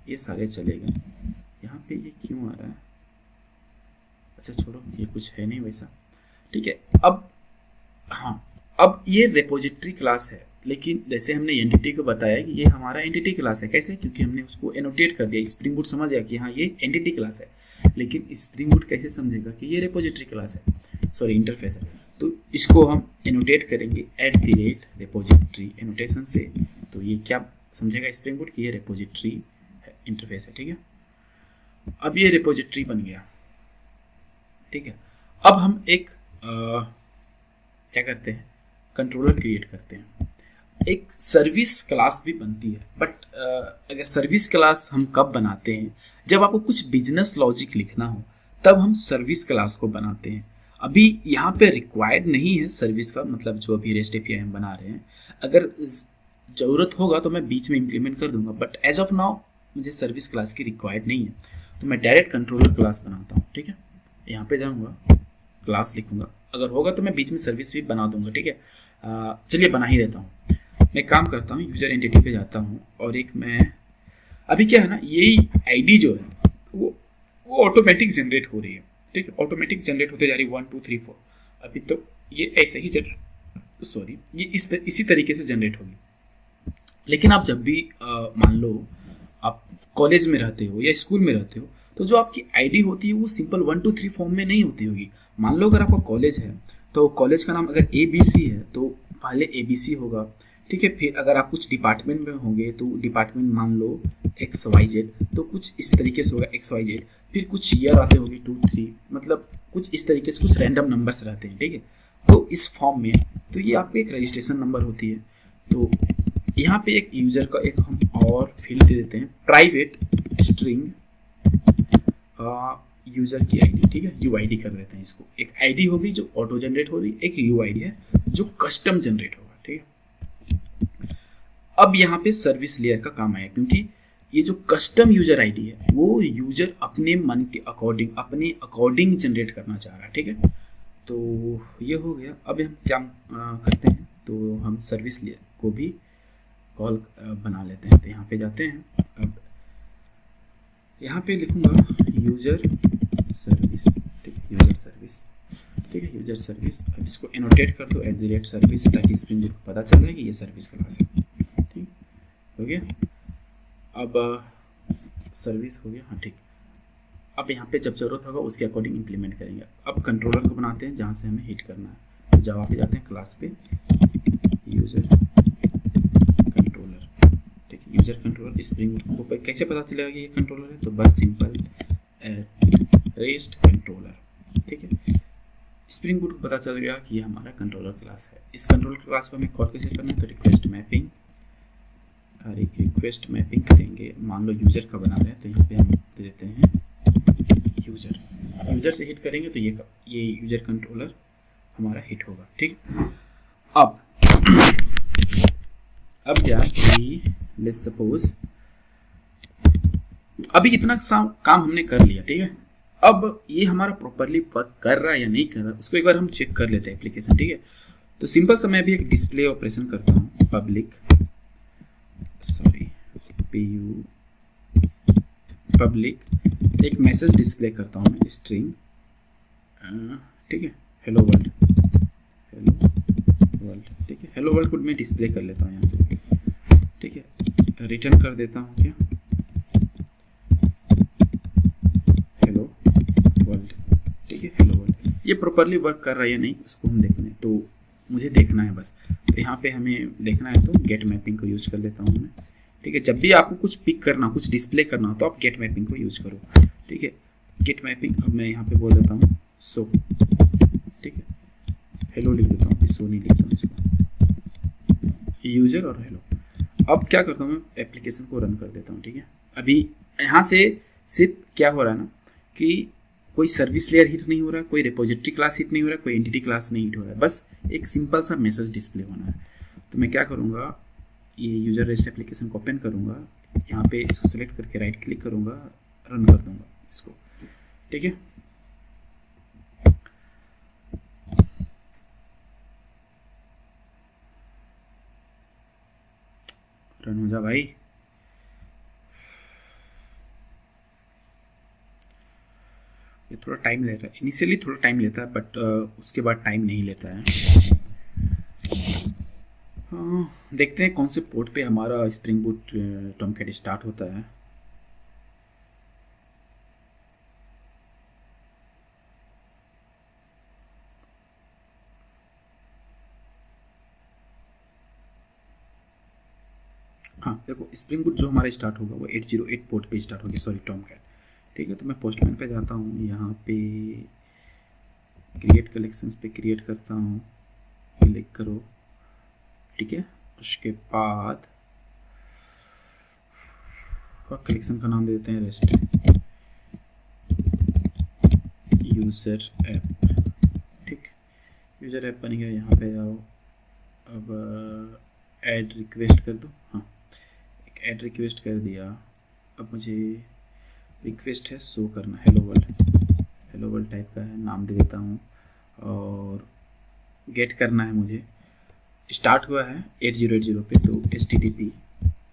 ये सारे चले गए। यहाँ पे ये क्यों आ रहा है? अच्छा छोड़ो, ये कुछ है नहीं वैसा, ठीक है। अब हाँ, अब ये रिपोजिटरी क्लास है, लेकिन जैसे हमने एंटिटी को बताया कि ये हमारा एंटिटी क्लास है। कैसे? क्योंकि हमने उसको एनोटेट कर दिया। स्प्रिंग बूट समझ गया कि हाँ ये एंटिटी क्लास है, लेकिन स्प्रिंग बूट कैसे समझेगा कि ये रिपोजिटरी क्लास है, सॉरी इंटरफेस है। तो इसको हम एनोटेट करेंगे @repository एनोटेशन से। तो ये क्या समझेगा स्प्रिंग बूट कि ये रिपोजिटरी इंटरफेस है, ठीक है। अब ये रिपोजिटरी बन गया, ठीक है। अब हम एक क्या करते हैं, कंट्रोलर क्रिएट करते हैं। एक सर्विस क्लास भी बनती है, बट अगर सर्विस क्लास हम कब बनाते हैं, जब आपको कुछ बिजनेस लॉजिक लिखना हो, तब हम सर्विस क्लास को बनाते हैं। अभी यहाँ पे रिक्वायर्ड नहीं है सर्विस का, मतलब जो अभी रेस्ट एपीआई हम बना रहे हैं, अगर ज़रूरत होगा तो मैं बीच में इम्प्लीमेंट कर दूंगा, बट एज ऑफ नाउ मुझे सर्विस क्लास की रिक्वायर्ड नहीं है, तो मैं डायरेक्ट कंट्रोलर क्लास बनाता हूँ, ठीक है। यहाँ पे जाऊँगा, क्लास लिखूंगा, अगर होगा तो मैं बीच में सर्विस भी बना दूंगा, ठीक है। चलिए बना ही देता हूँ। मैं काम करता हूँ, यूजर एंटिटी पे जाता हूँ, और एक मैं अभी क्या है ना, यही आईडी जो है वो ऑटोमेटिक जनरेट हो रही है, ठीक है। ऑटोमेटिक जनरेट होते जा रही है 1 2 3 4। अभी तो ये ऐसे ही सॉरी ये इसी तरीके से जनरेट होगी। लेकिन आप जब भी मान लो आप कॉलेज में रहते हो या स्कूल में रहते हो, तो जो आपकी आईडी होती है वो सिंपल 1 2 3 फॉर्म में नहीं होती होगी। मान लो अगर आपका कॉलेज है, तो कॉलेज का नाम अगर ABC है तो पहले ABC होगा, ठीक है। फिर अगर आप कुछ डिपार्टमेंट में होंगे तो डिपार्टमेंट मान लो XYZ, तो कुछ इस तरीके से होगा XYZ। फिर कुछ ईयर आते होंगे 2 3, मतलब कुछ इस तरीके से कुछ रैंडम नंबर्स रहते हैं, ठीक है। तो इस फॉर्म में तो ये आपकी एक रजिस्ट्रेशन नंबर होती है। तो यहाँ पे एक यूजर का एक हम और फील्ड दे देते हैं, प्राइवेट स्ट्रिंग यूजर की आईडी, ठीक है। UID कर देते हैं इसको। एक आईडी होगी जो ऑटो जनरेट हो रही, एक UID है जो कस्टम जनरेट होगा, ठीक है। अब यहाँ पे सर्विस लेयर का काम आया, क्योंकि ये जो कस्टम यूजर आईडी है वो यूजर अपने मन के अकॉर्डिंग, अपने अकॉर्डिंग जनरेट करना चाह रहा है, ठीक है। तो ये हो गया। अब हम क्या करते हैं, तो हम सर्विस लेयर को भी कॉल बना लेते हैं। तो यहाँ पे जाते हैं, अब यहाँ पे लिखूंगा यूजर सर्विस, ठीक है, यूजर सर्विस, ठीक है, यूजर सर्विस। अब इसको एनोटेट कर दो @सर्विस, ताकि स्प्रिंग बूट को पता चल जाए कि ये सर्विस क्लास है, ठीक हो गया। अब सर्विस हो गया, हाँ ठीक। अब यहाँ पे जब जरूरत होगा उसके अकॉर्डिंग इम्प्लीमेंट करेंगे। अब कंट्रोलर को बनाते हैं जहाँ से हमें हिट करना है। तो जावा पे जाते हैं, क्लास पे यूजर कंट्रोलर, ठीक है। यूजर कंट्रोलर स्प्रिंग बूट को कैसे पता चलेगा कि ये कंट्रोलर है, तो बस सिंपल रेस्ट कंट्रोलर, ठीक है। स्प्रिंग बूट को पता चल गया कि ये हमारा कंट्रोलर क्लास है। इस कंट्रोलर क्लास को हमें कॉल कैसे करना है, तो रिक्वेस्ट मैपिंग करेंगे। मान लो यूजर का बना रहे हैं, तो यहाँ पे हम दे देते हैं यूजर से हिट करेंगे तो ये यूजर कंट्रोलर हमारा हिट होगा, ठीक। अब क्या कि लेट्स सपोज अभी इतना काम हमने कर लिया, ठीक है। अब ये हमारा प्रॉपरली वर्क कर रहा है या नहीं कर रहा, उसको एक बार हम चेक कर लेते हैं एप्लीकेशन, ठीक है। तो सिंपल सा मैं भी एक डिस्प्ले ऑपरेशन करता हूँ, पब्लिक एक मैसेज डिस्प्ले करता हूँ मैं, स्ट्रिंग, ठीक है, हेलो वर्ल्ड, ठीक है। हेलो वर्ल्ड को मैं डिस्प्ले कर लेता हूँ यहाँ से, ठीक है। रिटर्न कर देता हूँ क्या, हेलो वर्ल्ड, ठीक है, हेलो वर्ल्ड। ये प्रॉपरली वर्क कर रहा है या नहीं उसको हम देखना है, तो मुझे देखना है बस। तो यहाँ पे हमें देखना है तो गेट मैपिंग को यूज कर लेता हूँ मैं, ठीक है। जब भी आपको कुछ पिक करना, कुछ डिस्प्ले करना हो तो आप गेट मैपिंग को यूज करो, ठीक है। गेट मैपिंग, अब मैं यहाँ पे बोल देता हूँ सो, ठीक है। हेलो लिख देता हूँ, सो नहीं लिखता हूँ इसको, यूजर और हेलो। अब क्या करता हूँ मैं, एप्लीकेशन को रन कर देता हूँ, ठीक है। अभी यहाँ से सिर्फ क्या हो रहा है ना कि कोई सर्विस लेयर हिट नहीं हो रहा है, कोई रिपोजिटरी क्लास हिट नहीं हो रहा है, कोई एंटिटी क्लास नहीं हिट हो रहा है, बस एक सिंपल सा मैसेज डिस्प्ले होना है। तो मैं क्या करूँगा, ये यूजर रेस्ट एप्लीकेशन को ओपन करूँगा, यहाँ पे इसको सेलेक्ट करके राइट क्लिक करूँगा, रन कर दूँगा इसको, ठीक है। रन हो जा भाई। ये थोड़ा टाइम ले रहा है, इनिशियली थोड़ा टाइम लेता है बट उसके बाद टाइम नहीं लेता है। हाँ, देखते हैं कौन से पोर्ट पे हमारा स्प्रिंग बूट टॉमकैट स्टार्ट होता है। हाँ देखो, स्प्रिंग बूट जो हमारा स्टार्ट होगा वो 808 पोर्ट पे स्टार्ट होगी, सॉरी टॉमकैट। ठीक है, तो मैं पोस्टमैन पे जाता हूँ, यहाँ पे क्रिएट कलेक्शंस पे क्रिएट करता हूँ, क्लिक करो। ठीक है, उसके बाद कलेक्शन का नाम दे देते हैं रेस्ट यूज़र ऐप। ठीक, यूज़र ऐप बन गया। यहाँ पे आओ, अब ऐड रिक्वेस्ट कर दो। हाँ, एक ऐड रिक्वेस्ट कर दिया। अब मुझे रिक्वेस्ट है शो करना, हेलो वर्ल्ड टाइप का है, नाम दे देता हूँ। और गेट करना है मुझे, स्टार्ट हुआ है 8080 पे, तो HTTP,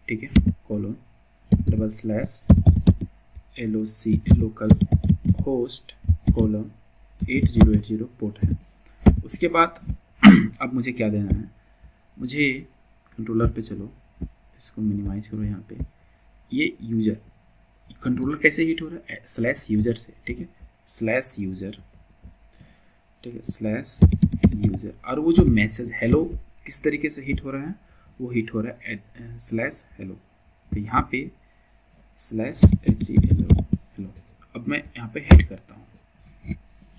ठीक है, :/loc लोकल होस्ट :8080 पोर्ट है। उसके बाद अब मुझे क्या देना है, मुझे कंट्रोलर पे चलो, इसको मिनिमाइज करो। यहाँ पे ये यूज़र, कंट्रोलर कैसे हिट हो रहा है, /user से। ठीक है, /user, ठीक है, /user। और वो जो मैसेज हेलो किस तरीके से हिट हो रहा है, वो हिट हो रहा है /hello। तो यहाँ पे /hello। अब मैं यहाँ पे हिट करता हूँ।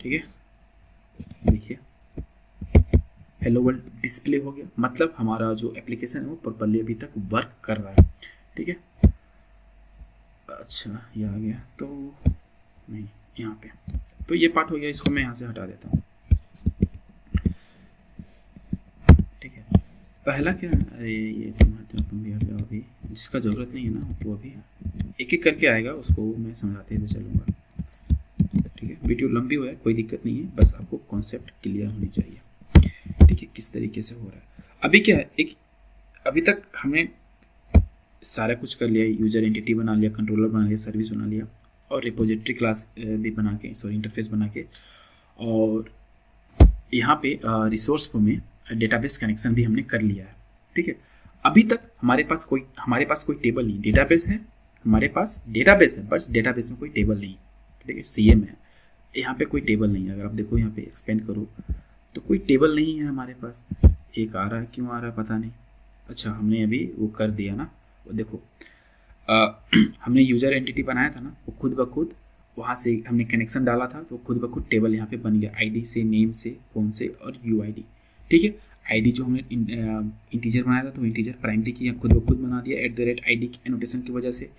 ठीक है, देखिए हेलो वर्ल्ड डिस्प्ले हो गया, मतलब हमारा जो एप्लीकेशन है वो प्रॉपर्ली अभी तक वर्क कर रहा है। ठीक है, अच्छा ये आ गया, तो नहीं यहाँ पे, तो ये पार्ट हो गया, इसको मैं यहाँ से हटा देता हूँ। ठीक है, पहला क्या, अरे ये तुम भी आ जाओ, अभी जिसका ज़रूरत नहीं है ना वो अभी एक एक करके आएगा, उसको मैं समझाते हुए चलूँगा। ठीक है, वीडियो लंबी हुआ है, कोई दिक्कत नहीं है, बस आपको कॉन्सेप्ट क्लियर होनी चाहिए। ठीक है, किस तरीके से हो रहा है। अभी क्या है, एक अभी तक हमने सारा कुछ कर लिया, यूजर एंटिटी बना लिया, कंट्रोलर बना लिया, सर्विस बना लिया, और रिपोजिटरी क्लास भी बना के, सॉरी इंटरफेस बना के, और यहाँ पे रिसोर्स में डेटाबेस कनेक्शन भी हमने कर लिया है। ठीक है, अभी तक हमारे पास कोई टेबल नहीं, डेटाबेस है, हमारे पास डेटाबेस है, बस डेटाबेस में कोई टेबल नहीं। ठीक है, CM है, यहाँ पे कोई टेबल नहीं है। अगर आप देखो यहाँ पे एक्सपेंड करो तो कोई टेबल नहीं है हमारे पास। एक आ रहा है, क्यों आ रहा है पता नहीं। अच्छा, हमने अभी वो कर दिया ना, वो देखो हमने यूज़र एंटिटी बनाया था ना, वो खुद ब खुद वहाँ से हमने कनेक्शन डाला था, तो खुद ब खुद टेबल यहाँ पे बन गया, ID से, नेम से, फ़ोन से और UID। ठीक है, ID जो हमने इंटीजर बनाया था, तो इंटीजर प्राइमरी की खुद ब खुद बना दिया @ID की एनोटेशन की वजह से।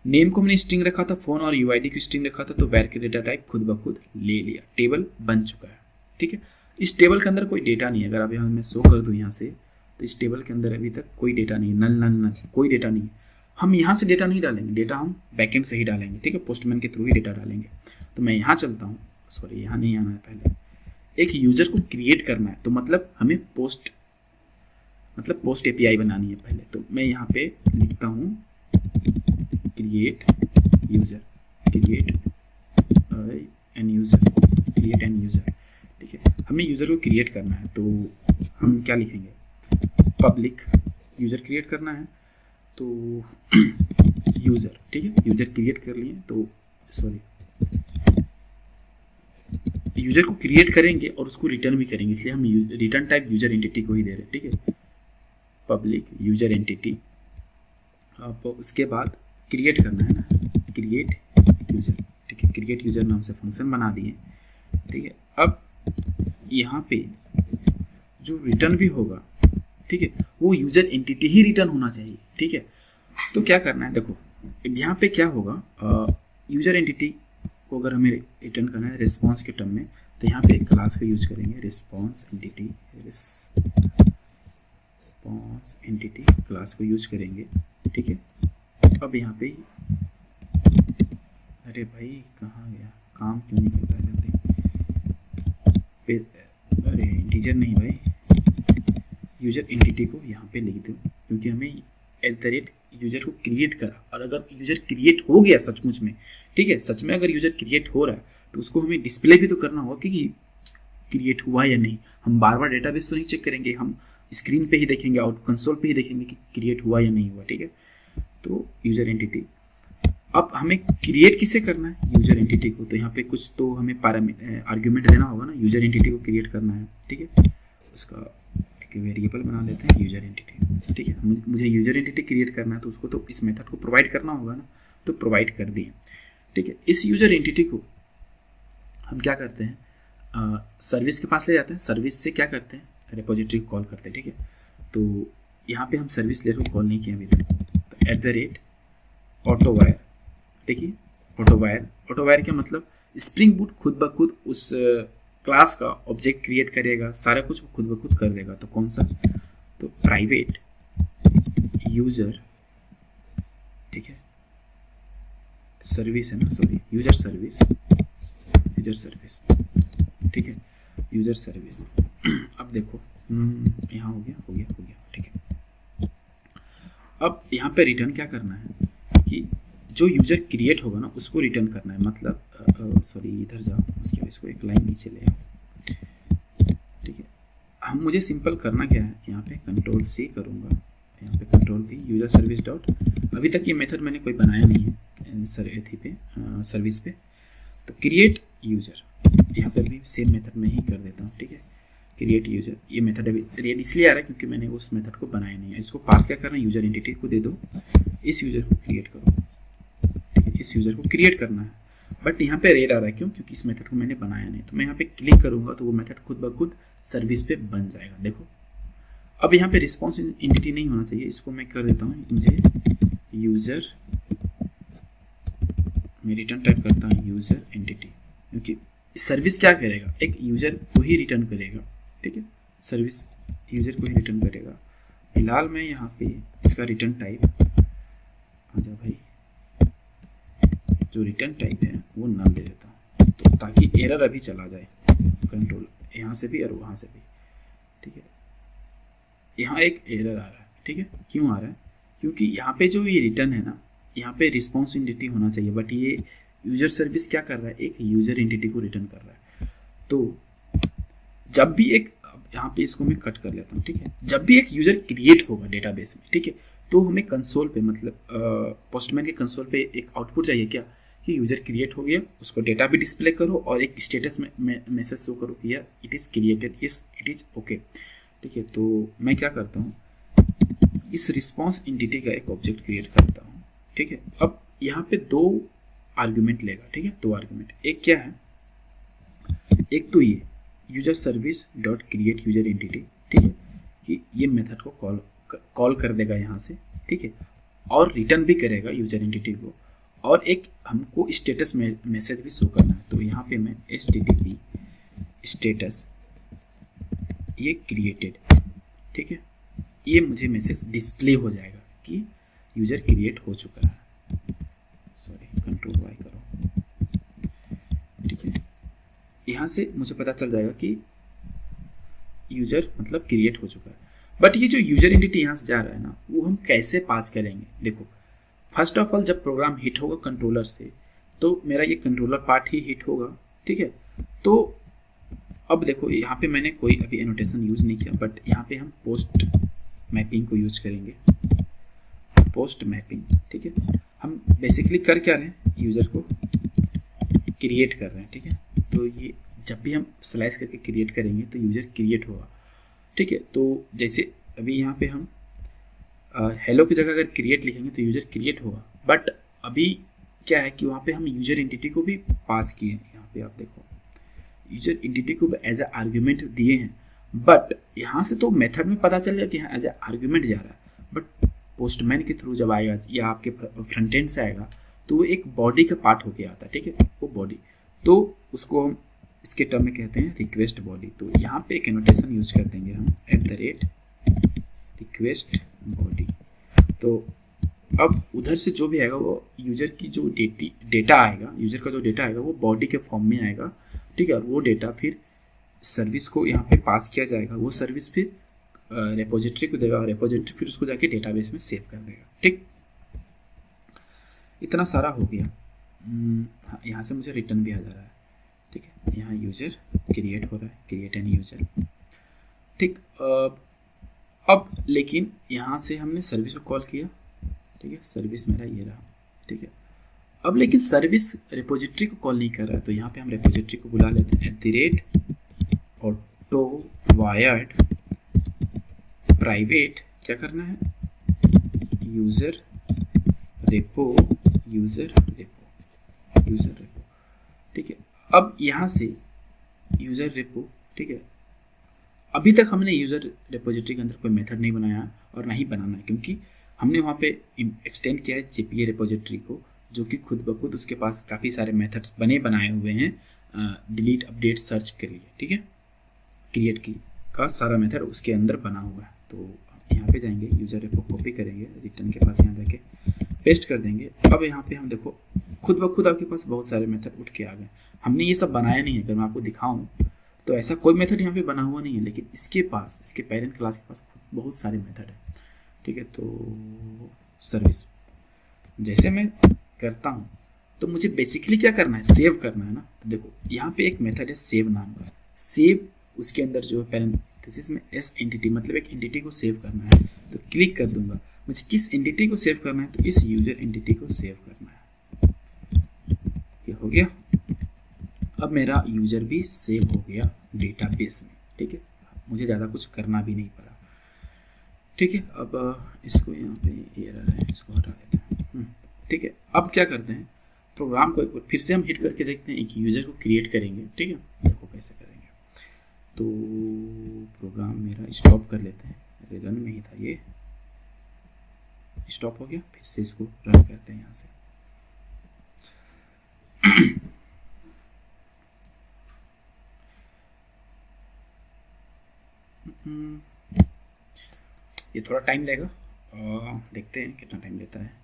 नेम को हमने स्ट्रिंग रखा था, फ़ोन और UID की स्ट्रिंग रखा था, तो वैर के डेटा टाइप खुद ब खुद ले लिया, टेबल बन चुका है। ठीक है, इस टेबल के अंदर कोई डेटा नहीं है। अगर अभी मैं शो कर दूँ यहाँ से, तो इस टेबल के अंदर अभी तक कोई डेटा नहीं, नल कोई डेटा नहीं। हम यहाँ से डेटा नहीं डालेंगे, डेटा हम बैकएंड से ही डालेंगे। ठीक है, पोस्टमैन के थ्रू ही डेटा डालेंगे। तो मैं यहाँ चलता हूँ, सॉरी यहाँ नहीं आना है, पहले एक यूज़र को क्रिएट करना है, तो मतलब हमें पोस्ट API बनानी है पहले। तो मैं यहाँ पे लिखता हूँ क्रिएट एन यूज़र। ठीक है, हमें यूज़र को क्रिएट करना है, तो हम क्या लिखेंगे, पब्लिक यूज़र क्रिएट करना है, तो यूज़र। ठीक है, यूज़र क्रिएट कर लिए, तो सॉरी यूज़र को क्रिएट करेंगे और उसको रिटर्न भी करेंगे, इसलिए हम रिटर्न टाइप यूज़र एंटिटी को ही दे रहे हैं। ठीक है, पब्लिक यूज़र एंटिटी। अब उसके बाद क्रिएट करना है ना, क्रिएट यूज़र। ठीक है, क्रिएट यूज़र नाम से फंक्शन बना दिए। ठीक है, अब यहाँ पे जो रिटर्न भी होगा, ठीक है, वो यूज़र एंटिटी ही रिटर्न होना चाहिए। ठीक है, तो क्या करना है, देखो यहाँ पे क्या होगा, यूज़र एंटिटी को अगर हमें रिटर्न करना है रिस्पॉन्स के टर्म में, तो यहाँ पे एक क्लास का यूज करेंगे, रिस्पॉन्स एंटिटी क्लास को यूज करेंगे। ठीक है, अब यहाँ पे, अरे भाई कहाँ गया, काम क्यों नहीं करता जल्दी, अरे इंटीजर नहीं भाई, यूज़र एंटिटी को यहाँ पे लिख दो, क्योंकि हमें यूज़र को क्रिएट करा। और अगर यूज़र क्रिएट हो गया सचमुच में, ठीक है, सच में अगर यूज़र क्रिएट हो रहा है, तो उसको हमें डिस्प्ले भी तो करना होगा कि क्रिएट हुआ या नहीं। हम बार बार डेटाबेस तो नहीं चेक करेंगे, हम स्क्रीन पे ही देखेंगे, आउट कंसोल पे ही देखेंगे कि क्रिएट हुआ या नहीं हुआ, ठीक है। तो यूजर एंटिटी, अब हमें क्रिएट किसे करना है, यूजर एंटिटी को। तो यहाँ पे कुछ तो हमें आर्ग्यूमेंट देना होगा ना, यूजर एंटिटी को क्रिएट करना है, ठीक है। उसका एक वेरिएबल बना देते हैं यूजर एंटिटी, ठीक है। मुझे यूजर एंटिटी क्रिएट करना है तो उसको तो इस मेथड को प्रोवाइड करना होगा ना, तो प्रोवाइड कर दिए, ठीक है। इस यूजर एंटिटी को हम क्या करते हैं, सर्विस के पास ले जाते हैं, सर्विस से क्या करते हैं, रिपोजिटरी को कॉल करते हैं, ठीक है। तो यहाँ पे हम सर्विस लेयर को कॉल नहीं किया अभी तक, तो @ऑटोवायर, देखिए ऑटोवायर क्या मतलब, स्प्रिंग बूट खुद ब खुद उस क्लास का ऑब्जेक्ट क्रिएट करेगा, सारा कुछ खुद ब खुद कर देगा। तो कौन सा, तो प्राइवेट यूजर, ठीक है, सर्विस है ना, सॉरी यूजर सर्विस, ठीक है, यूजर सर्विस। अब देखो यहाँ हो गया, ठीक है। अब यहाँ पे रिटर्न क्या करना है कि जो यूजर क्रिएट होगा ना उसको रिटर्न करना है, मतलब सॉरी इधर जाओ, उसके इसको एक लाइन नीचे ले आओ, ठीक है। हम मुझे सिंपल करना क्या है, यहाँ पे कंट्रोल C करूँगा, यहाँ पे control V, user service dot, अभी तक ये मेथड मैंने कोई बनाया नहीं है सर्विस पे, तो क्रिएट यूजर, यहाँ पर भी सेम मेथड में ही कर देता हूँ, ठीक है। क्रिएट यूजर, ये मेथड अभी रेड इसलिए आ रहा है क्योंकि मैंने उस मेथड को बनाया नहीं है। इसको पास क्या करना है, यूजर एंटिटी को दे दो, इस यूजर को क्रिएट करो, ठीक है, इस यूजर को क्रिएट करना है। बट यहाँ पे रेड आ रहा है क्यों, क्योंकि इस मेथड को मैंने बनाया नहीं। तो मैं यहाँ पे क्लिक करूंगा तो वो मेथड खुद ब खुद सर्विस पे बन जाएगा, देखो। अब यहाँ पे रिस्पॉन्स एंटिटी नहीं होना चाहिए, इसको मैं कर देता हूँ, मुझे यूजर, मैं रिटर्न टाइप करता हूँ यूजर एंटिटी, क्योंकि सर्विस क्या करेगा, एक यूजर को ही रिटर्न करेगा, ठीक है, सर्विस यूजर को ही रिटर्न करेगा। फिलहाल मैं यहाँ पे इसका रिटर्न टाइप, आजा भाई, जो रिटर्न टाइप है वो नल दे देता हूँ, तो ताकि एरर अभी चला जाए, कंट्रोल यहाँ से भी और वहाँ से भी, ठीक है। यहाँ एक एरर आ रहा है, ठीक है, क्यों आ रहा है, क्योंकि यहाँ पे जो ये रिटर्न है ना, यहाँ पे रिस्पॉन्स एंटिटी होना चाहिए, बट ये यूजर सर्विस क्या कर रहा है, एक यूजर एंटिटी को रिटर्न कर रहा है। तो जब भी एक, यहाँ पे इसको मैं कट कर लेता हूँ, ठीक है, जब भी एक यूजर क्रिएट होगा डेटाबेस में, ठीक है, तो हमें कंसोल पे, मतलब पोस्टमैन के कंसोल पे एक आउटपुट चाहिए क्या, कि यूजर क्रिएट हो गया, उसको डेटा भी डिस्प्ले करो और एक स्टेटस में मैसेज शो करो कि यार it is created, yes it is okay, ठीक है। तो मैं क्या करता हूँ, इस रिस्पॉन्स एंटिटी का एक ऑब्जेक्ट क्रिएट करता हूँ, ठीक है। अब यहाँ पे दो आर्ग्यूमेंट लेगा, ठीक है, दो आर्ग्यूमेंट, एक क्या है, एक तो ये user service dot create user entity, ठीक है, कि ये मेथड को कॉल कर देगा यहाँ से, ठीक है, और रिटर्न भी करेगा यूजर एंटिटी को, और एक हमको स्टेटस में मैसेज भी शो करना है। तो यहाँ पे मैं HTTP स्टेटस ये क्रिएटेड, ठीक है, ये मुझे मैसेज डिस्प्ले हो जाएगा कि यूजर क्रिएट हो चुका है, सॉरी कंट्रोल Y करो, ठीक है। यहाँ से मुझे पता चल जाएगा कि यूजर मतलब क्रिएट हो चुका है। बट ये जो यूजर एंटिटी यहाँ से जा रहा है ना, वो हम कैसे पास करेंगे, देखो फर्स्ट ऑफ ऑल जब प्रोग्राम हिट होगा कंट्रोलर से, तो मेरा ये कंट्रोलर पार्ट ही हिट होगा, ठीक है। तो अब देखो यहाँ पे मैंने कोई अभी एनोटेशन यूज नहीं किया, बट यहाँ पे हम पोस्ट मैपिंग को यूज करेंगे, पोस्ट मैपिंग, ठीक है। हम बेसिकली कर क्या रहे हैं, यूजर को क्रिएट कर रहे हैं, ठीक है। तो ये जब भी हम स्लाइस करके क्रिएट करेंगे तो यूजर क्रिएट होगा, ठीक है। तो जैसे अभी यहाँ पे हम हेलो की जगह अगर क्रिएट लिखेंगे तो यूजर क्रिएट होगा, बट अभी क्या है कि वहाँ पे हम यूजर एंटिटी को भी पास किए हैं। यहाँ पे आप देखो यूजर एंटिटी को भी एज ए आर्ग्यूमेंट दिए हैं, बट यहाँ से तो मेथड में पता चल गया कि हाँ एज ए आर्ग्यूमेंट जा रहा है, बट पोस्टमैन के थ्रू जब आएगा या आपके फ्रंट एंड से आएगा तो वो एक बॉडी का पार्ट होके आता है, ठीक है, वो बॉडी, तो उसको हम इसके टर्म में कहते हैं रिक्वेस्ट बॉडी। तो यहाँ पे एक एनोटेशन यूज कर देंगे हम @request बॉडी। तो अब उधर से जो भी आएगा वो यूजर की जो डेटा आएगा, यूजर का जो डेटा आएगा वो बॉडी के फॉर्म में आएगा, ठीक है, और वो डेटा फिर सर्विस को यहाँ पे पास किया जाएगा, वो सर्विस फिर रेपोजिटरी को देगा और रेपोजिटरी फिर उसको जाके डेटाबेस में सेव कर देगा, ठीक। इतना सारा हो गया। हाँ, यहाँ से मुझे रिटर्न भी आ जा रहा है, ठीक है। यहाँ यूज़र क्रिएट हो रहा है, क्रिएट एन यूज़र, ठीक। अब लेकिन यहाँ से हमने सर्विस को कॉल किया, ठीक है, सर्विस मेरा ये रहा, ठीक है। अब लेकिन सर्विस रिपोजिटरी को कॉल नहीं कर रहा है, तो यहाँ पे हम रिपोजिटरी को बुला लेते हैं @auto wired प्राइवेट, क्या करना है, यूज़र रेपो, ठीक है। अब यहाँ से यूज़र रेपो, ठीक है। अभी तक हमने यूज़र रिपोजिटरी के अंदर कोई मेथड नहीं बनाया और नहीं बनाना है, क्योंकि हमने वहाँ पे एक्सटेंड किया है JPA रिपोजिटरी को, जो कि खुद ब खुद उसके पास काफ़ी सारे मेथड्स बनाए हुए हैं डिलीट, अपडेट, सर्च के लिए, ठीक है। क्रिएट की का सारा मेथड उसके अंदर बना हुआ है। तो यहाँ पे जाएंगे, यूज़र रेपो कॉपी करेंगे, रिटर्न के पास यहाँ जाके पेस्ट कर देंगे। अब यहाँ पे हम देखो खुद ब खुद आपके पास बहुत सारे मेथड उठ के आ गए। हमने ये सब बनाया नहीं है, अगर मैं आपको दिखाऊँ तो ऐसा कोई मेथड यहाँ पे बना हुआ नहीं है, लेकिन इसके पास, इसके पेरेंट क्लास के पास बहुत सारे मेथड है, ठीक है। तो सर्विस जैसे मैं करता हूँ तो मुझे बेसिकली क्या करना है, सेव करना है ना। तो देखो यहाँ पे एक मेथड है सेव नाम का, सेव उसके अंदर जो है पैरेंथेसिस में एस एंटिटी, मतलब एक एंटिटी को सेव करना है। तो क्लिक कर दूंगा, मुझे किस एंटिटी को सेव करना है, तो इस यूजर एंटिटी को सेव करना है। ये हो गया। अब मेरा यूजर भी सेव हो गया डेटाबेस में, ठीक है, मुझे ज़्यादा कुछ करना भी नहीं पड़ा, ठीक है। अब इसको यहाँ पे एरर है, इसको हटा देते हैं, ठीक है। अब क्या करते हैं, प्रोग्राम को एक बार फिर से हम हिट करके देखते हैं, एक यूज़र को क्रिएट करेंगे, ठीक है। देखो कैसे करेंगे, तो प्रोग्राम मेरा स्टॉप कर लेते हैं, रन में ही था ये, स्टॉप हो गया। फिर से इसको रन करते हैं यहाँ से। ये थोड़ा टाइम लेगा, देखते हैं कितना टाइम लेता है।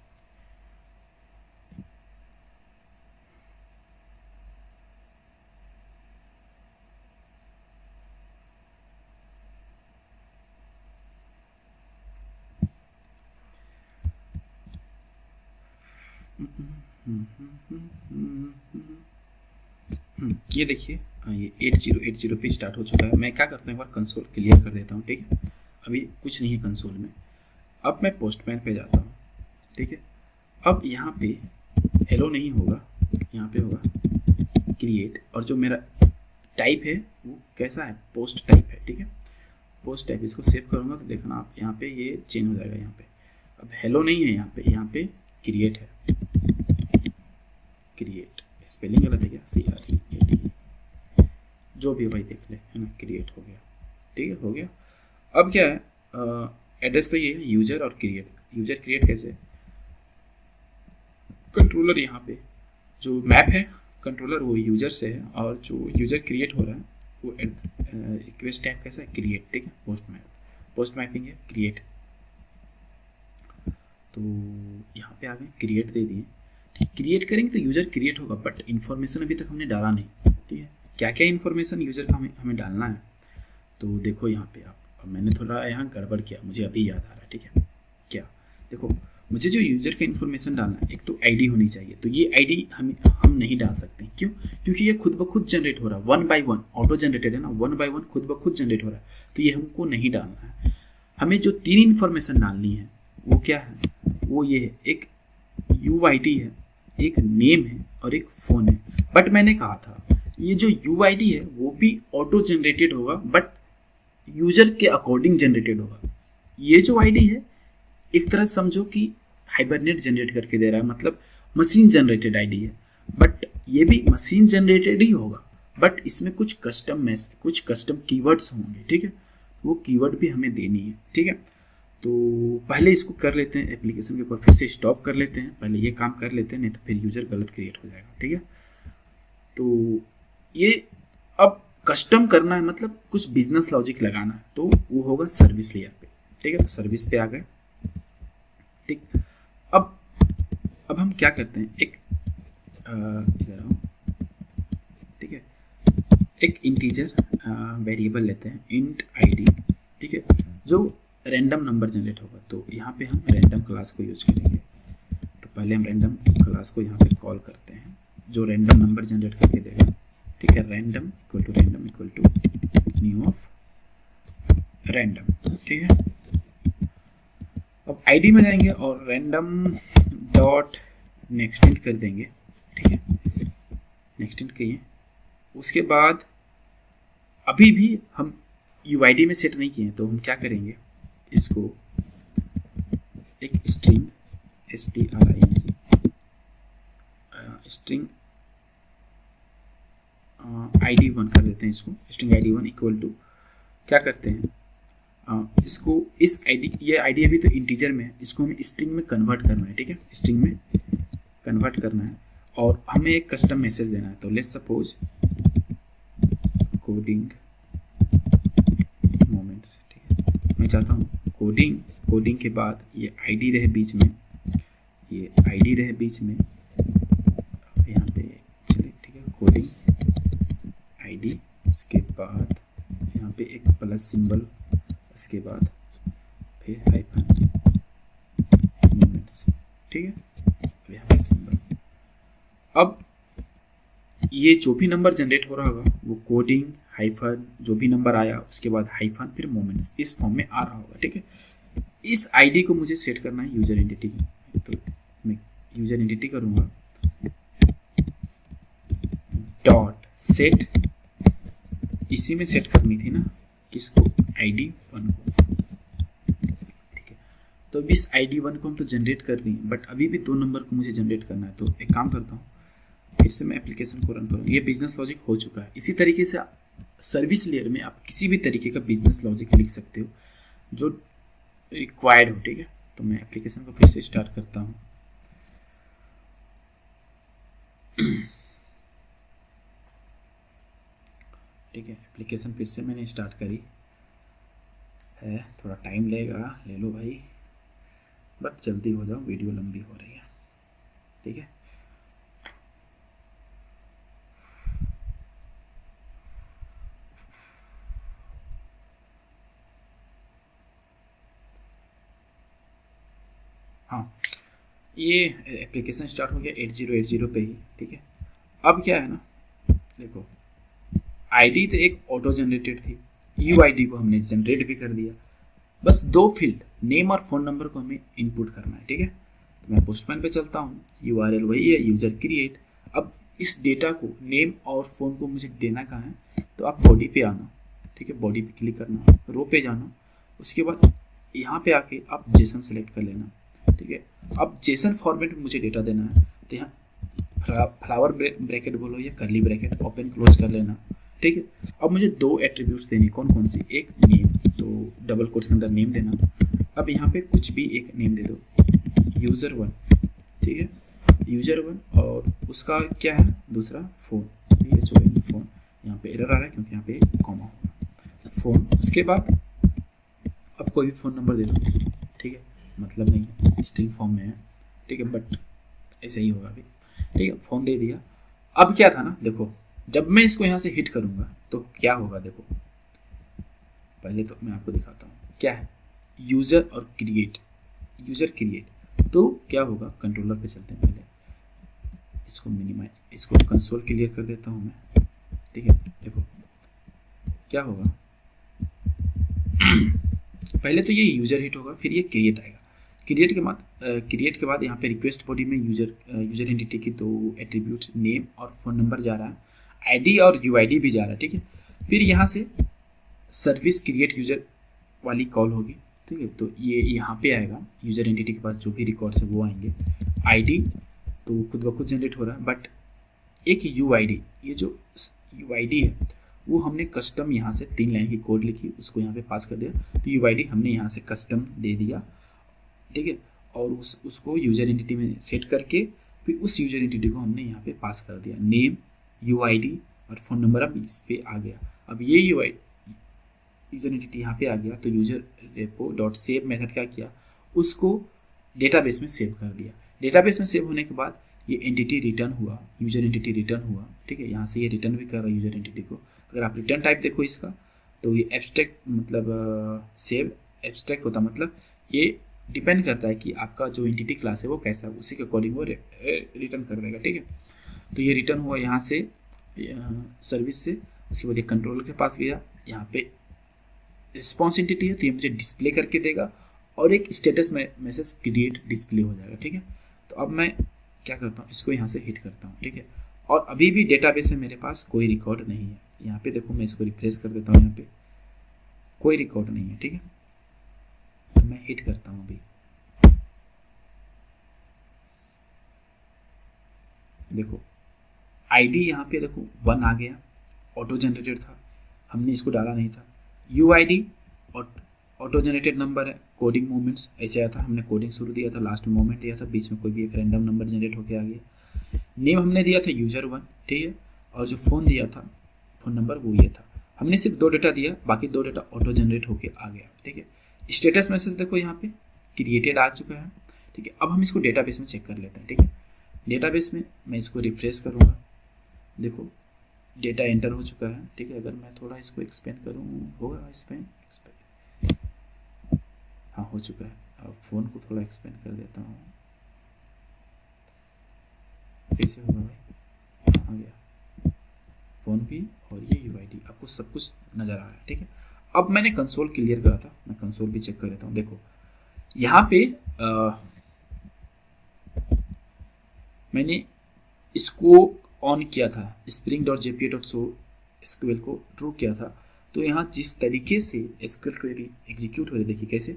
ये देखिए, ये 8080 पे स्टार्ट हो चुका है। मैं क्या करता हूँ, एक बार कंसोल क्लियर कर देता हूँ, ठीक है। अभी कुछ नहीं है कंसोल में। अब मैं पोस्टमैन पे जाता हूँ, ठीक है। अब यहाँ पे हेलो नहीं होगा, यहाँ पे होगा क्रिएट, और जो मेरा टाइप है वो कैसा है, पोस्ट टाइप है, ठीक है। पोस्ट टाइप, इसको सेव करूँगा तो देखना आप यहाँ पे ये चेंज हो जाएगा। यहाँ पे अब हेलो नहीं है, यहाँ पे क्रिएट है, क्रिएट, स्पेलिंग गलत है क्या, CREAT, जो भी भाई देख ले, है ना, क्रिएट हो गया, ठीक है, हो गया। अब क्या है, एड्रेस तो ये है यूजर और क्रिएट। यूजर क्रिएट कैसे, कंट्रोलर यहाँ पे जो मैप है, कंट्रोलर वो यूजर से है, और जो यूजर क्रिएट हो रहा है वो रिक्वेस्ट टाइप कैसा है, क्रिएट, ठीक है। पोस्ट मैपिंग है, क्रिएट। तो यहाँ पे आ गए, क्रिएट दे दिए, क्रिएट करेंगे तो यूजर क्रिएट होगा, बट इन्फॉर्मेशन अभी तक हमने डाला नहीं, ठीक है। क्या क्या इन्फॉर्मेशन यूजर का हमें डालना है, तो देखो यहाँ पे अब मैंने थोड़ा यहाँ गड़बड़ किया, मुझे अभी याद आ रहा है, ठीक है। क्या, देखो मुझे जो यूजर का इन्फॉर्मेशन डालना है, एक तो आईडी होनी चाहिए, तो ये आईडी हम नहीं डाल सकते, क्यों, क्योंकि ये खुद ब खुद जनरेट हो रहा है, 1 by 1 ऑटो जनरेटेड है ना, 1 by 1 खुद ब खुद जनरेट हो रहा है, तो ये हमको नहीं डालना है। हमें जो 3 इन्फॉर्मेशन डालनी है वो क्या है, वो ये है, एक UID है, एक नेम है और एक फ़ोन है। बट मैंने कहा था ये जो UID है वो भी ऑटो जनरेटेड होगा, बट यूजर के अकॉर्डिंग जनरेटेड होगा। ये जो ID है एक तरह समझो कि हाइबरनेट जनरेट करके दे रहा है, मतलब मशीन जनरेटेड ID है, बट ये भी मशीन जनरेटेड ही होगा, बट इसमें कुछ कस्टम कीवर्ड्स होंगे, ठीक है। वो कीवर्ड भी हमें देनी है, ठीक है। तो पहले इसको कर लेते हैं, एप्लीकेशन के ऊपर फिर से स्टॉप कर लेते हैं, पहले ये काम कर लेते हैं, नहीं तो फिर यूज़र गलत क्रिएट हो जाएगा, ठीक है। तो ये अब कस्टम करना है, मतलब कुछ बिजनेस लॉजिक लगाना है, तो वो होगा सर्विस लेयर पे, ठीक है। तो सर्विस पे आ गए, ठीक। अब हम क्या करते हैं, एक इधर आओ, ठीक है, एक इंटीजर वेरिएबल लेते हैं, इंट ID, ठीक है, जो रैंडम नंबर जनरेट होगा। तो यहाँ पे हम रैंडम क्लास को यूज करेंगे। तो पहले हम रैंडम क्लास को यहाँ पे कॉल करते हैं, जो रैंडम नंबर जनरेट करके देगा, ठीक ठीक है, random equal to new of random, ठीक है। अब आईडी में जाएंगे और रैंडम डॉट नेक्स्ट इंट कर देंगे, ठीक है, नेक्स्ट इंट कहिए। उसके बाद अभी भी हम यूआईडी में सेट नहीं किए, तो हम क्या करेंगे, इसको एक स्ट्रिंग string स्ट्रिंग id1 कर देते हैं। इसको स्ट्रिंग id1 इक्वल टू क्या करते हैं, इसको इस आईडी, ये आईडी अभी तो इंटीजर में है, इसको हमें स्ट्रिंग में कन्वर्ट करना है, ठीक है, स्ट्रिंग में कन्वर्ट करना है और हमें एक कस्टम मैसेज देना है। तो लेट्स सपोज कोडिंग मोमेंट्स, ठीक है, मैं चाहता हूँ कोडिंग के बाद ये आईडी रहे बीच में, ये आईडी रहे बीच में, यहाँ पे चलिए, ठीक है, कोडिंग आईडी, उसके बाद यहाँ पे एक प्लस सिंबल, उसके बाद फिर हाइफन मोमेंट्स, ठीक है, यहाँ पे सिंबल। अब ये जो भी नंबर जनरेट हो रहा होगा वो कोडिंग हाइफन जो भी नंबर आया उसके बाद हाइफन फिर मोमेंट्स इस फॉर्म में आ रहा होगा, ठीक है। इस आईडी को मुझे सेट करना है यूजर एंटिटी की, तो मैं यूजर एंटिटी करूँगा डॉट सेट, इसी में सेट करनी थी ना किसको, ID1 को, ठीक है। तो इस ID1 को हम तो जनरेट कर दें, बट अभी भी 2 नंबर को मुझे जनरेट करना है। तो एक काम करता हूँ, फिर से मैं एप्लीकेशन को रन करूँ। ये बिजनेस लॉजिक हो चुका है। इसी तरीके से सर्विस लेयर में आप किसी भी तरीके का बिजनेस लॉजिक लिख सकते हो जो रिक्वायर्ड हो, ठीक है। तो मैं एप्लीकेशन को फिर से स्टार्ट करता हूँ। ठीक है, एप्लीकेशन फिर से मैंने स्टार्ट करी है, थोड़ा टाइम लेगा, ले लो भाई, बट जल्दी हो जाओ, वीडियो लंबी हो रही है, ठीक है। हाँ, ये एप्लीकेशन स्टार्ट हो गया 8080 पे ही, ठीक है। अब क्या है ना, देखो आईडी तो एक ऑटो जनरेटेड थी, यूआईडी को हमने जनरेट भी कर दिया, बस 2 फील्ड नेम और फ़ोन नंबर को हमें इनपुट करना है, ठीक है। तो मैं पोस्टमैन पे चलता हूँ, यूआरएल वही है, यूजर क्रिएट। अब इस डेटा को नेम और फ़ोन को मुझे देना कहाँ है, तो आप बॉडी पे आना, ठीक है, बॉडी पे क्लिक करना, रो पे जाना, उसके बाद यहाँ पे आके आप जेसन सेलेक्ट कर लेना, ठीक है। अब जेसन फॉर्मेट में मुझे डेटा देना है, तो यहाँ फ्लावर ब्रैकेट बोलो या कर्ली ब्रैकेट ओपन क्लोज कर लेना, ठीक है। अब मुझे 2 एट्रीब्यूट्स देनी, कौन कौन सी, एक नेम, तो डबल कोट्स के अंदर नेम देना। अब यहाँ पे कुछ भी एक नेम दे दो, यूज़र1, ठीक है, यूज़र1, और उसका क्या है दूसरा फ़ोन, ठीक है, जो फ़ोन, यहाँ पे एरर आ रहा है क्योंकि यहाँ पे कॉमा होगा, फ़ोन। उसके बाद अब कोई भी फ़ोन नंबर दे दो, ठीक है, मतलब नहीं है, स्ट्रिंग फॉर्म में है, ठीक है, बट ऐसे ही होगा अभी, ठीक है, फ़ोन दे दिया। अब क्या था ना, देखो जब मैं इसको यहाँ से हिट करूँगा तो क्या होगा, देखो पहले तो मैं आपको दिखाता हूँ क्या है, यूज़र और क्रिएट, यूज़र क्रिएट। तो क्या होगा, कंट्रोलर पे चलते हैं, पहले इसको मिनिमाइज, इसको कंसोल क्लियर कर देता हूँ मैं, ठीक है। देखो क्या होगा, पहले तो ये यूज़र हिट होगा, फिर ये क्रिएट आएगा, क्रिएट के बाद यहाँ पे रिक्वेस्ट बॉडी में यूज़र एंटिटी की 2 एट्रीब्यूट्स नेम और फ़ोन नंबर जा रहा है, आईडी और यूआईडी भी जा रहा है, ठीक है। फिर यहाँ से सर्विस क्रिएट यूज़र वाली कॉल होगी, ठीक है, तो ये यहाँ पे आएगा, यूज़र एंटिटी के पास जो भी रिकॉर्ड्स है वो आएंगे। आईडी तो खुद ब खुद जनरेट हो रहा है, बट एक यूआईडी, ये जो यूआईडी है वो हमने कस्टम यहाँ से 3 लाइन की कोड लिखी, उसको यहाँ पे पास कर दिया, तो यूआईडी हमने यहाँ से कस्टम दे दिया, ठीक है। और उसको यूज़र एंटिटी में सेट करके फिर उस यूज़र एंटिटी को हमने यहाँ पे पास कर दिया, नेम, यूआईडी और फ़ोन नंबर अब इस पे आ गया। अब ये यूज़र एंटिटी यहाँ पे आ गया, तो user repo dot save method क्या किया, उसको डेटाबेस में सेव कर दिया। डेटाबेस में सेव होने के बाद ये एंटिटी रिटर्न हुआ, यूज़र एंटिटी रिटर्न हुआ, ठीक है। यहाँ से ये रिटर्न भी कर रहा है यूज़र एंटिटी को। अगर आप रिटर्न टाइप देखो इसका, तो ये एब्स्ट्रैक्ट, मतलब सेव एब्स्ट्रैक्ट होता, मतलब ये डिपेंड करता है कि आपका जो एंटिटी क्लास है वो कैसा है, उसी के अकॉर्डिंग वो रिटर्न कर देगा, ठीक है। तो ये रिटर्न हुआ यहाँ से, सर्विस से, उसके बाद ये कंट्रोलर के पास गया, यहाँ पे रिस्पॉन्स एंटिटी है तो ये मुझे डिस्प्ले करके देगा और एक स्टेटस मैसेज क्रिएट डिस्प्ले हो जाएगा। ठीक है, तो अब मैं क्या करता हूँ, इसको यहाँ से हिट करता हूँ। ठीक है, और अभी भी डेटाबेस में मेरे पास कोई रिकॉर्ड नहीं है। यहाँ पे देखो मैं इसको रिफ्रेश कर देता हूँ, यहाँ पे कोई रिकॉर्ड नहीं है। ठीक है, तो मैं हिट करता हूँ अभी, देखो आईडी यहाँ पे देखो 1 आ गया, ऑटो जनरेटेड था, हमने इसको डाला नहीं था। यूआईडी ऑटो जनरेटेड नंबर है, कोडिंग मोमेंट्स ऐसे आया था, हमने कोडिंग शुरू दिया था, लास्ट में मोमेंट दिया था, बीच में कोई भी एक रैंडम नंबर जनरेट होकर आ गया। नेम हमने दिया था user1, ठीक है, और जो फ़ोन दिया था, फ़ोन नंबर वो ये था। हमने सिर्फ 2 डेटा दिया, बाकी 2 डेटा ऑटो जनरेट होके आ गया। ठीक है, स्टेटस मैसेज देखो यहाँ पे क्रिएटेड आ चुका है। ठीक है, अब हम इसको डेटाबेस में चेक कर लेते हैं। ठीक है, डेटाबेस में मैं इसको रिफ्रेश करूँगा, देखो डेटा एंटर हो चुका है। ठीक है, अगर मैं थोड़ा इसको एक्सपेंड करूँ, होगा एक्सपेंड, हाँ हो चुका है। अब फ़ोन को थोड़ा एक्सपेंड कर देता हूँ, कैसे होगा भाई, आ गया फ़ोन भी और ये यूआईडी, आपको सब कुछ नज़र आ रहा है। ठीक है, अब मैंने कंसोल क्लियर करा था, मैं कंसोल भी चेक कर लेता हूँ। देखो यहाँ पे मैंने इसको ऑन किया था, spring.jpa.show SQL को ट्रू किया था, तो यहाँ जिस तरीके से SQL क्वेरी एग्जीक्यूट हो रही, देखिए कैसे,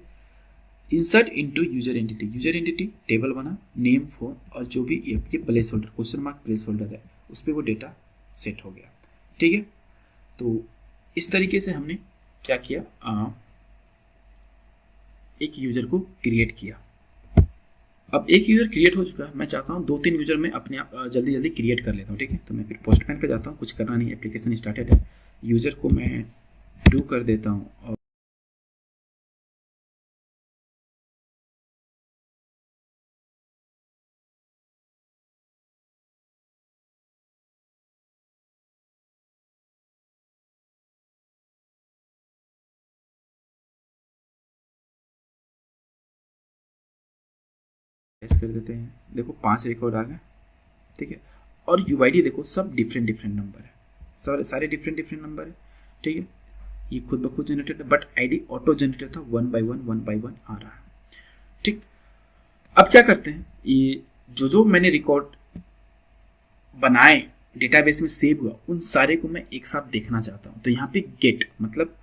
insert into user entity table बना, नेम फोन और जो भी ये place holder question mark place holder है उस पर वो डेटा सेट हो गया। ठीक है, तो इस तरीके से हमने क्या किया, एक यूजर को क्रिएट किया। अब एक यूजर क्रिएट हो चुका है, मैं चाहता हूँ 2-3 यूजर मैं अपने आप जल्दी क्रिएट कर लेता हूँ। ठीक है, तो मैं फिर पोस्टमैन पे जाता हूँ, कुछ करना नहीं, एप्लीकेशन स्टार्टेड है, यूजर को मैं 2 कर देता हूँ और कर देते हैं। देखो 5 रिकॉर्ड आ गए। ठीक है, और यूआईडी देखो सब डिफरेंट नंबर है, सारे डिफरेंट नंबर है। ठीक है, ये खुद ब खुद जनरेटेड है, बट आईडी ऑटो जनरेटेड था, 1 by 1 आ रहा है। ठीक, अब क्या करते हैं, ये जो मैंने रिकॉर्ड बनाए डेटाबेस में सेव हुआ, उन सारे को मैं एक साथ देखना चाहता हूँ। तो यहाँ पे गेट मतलब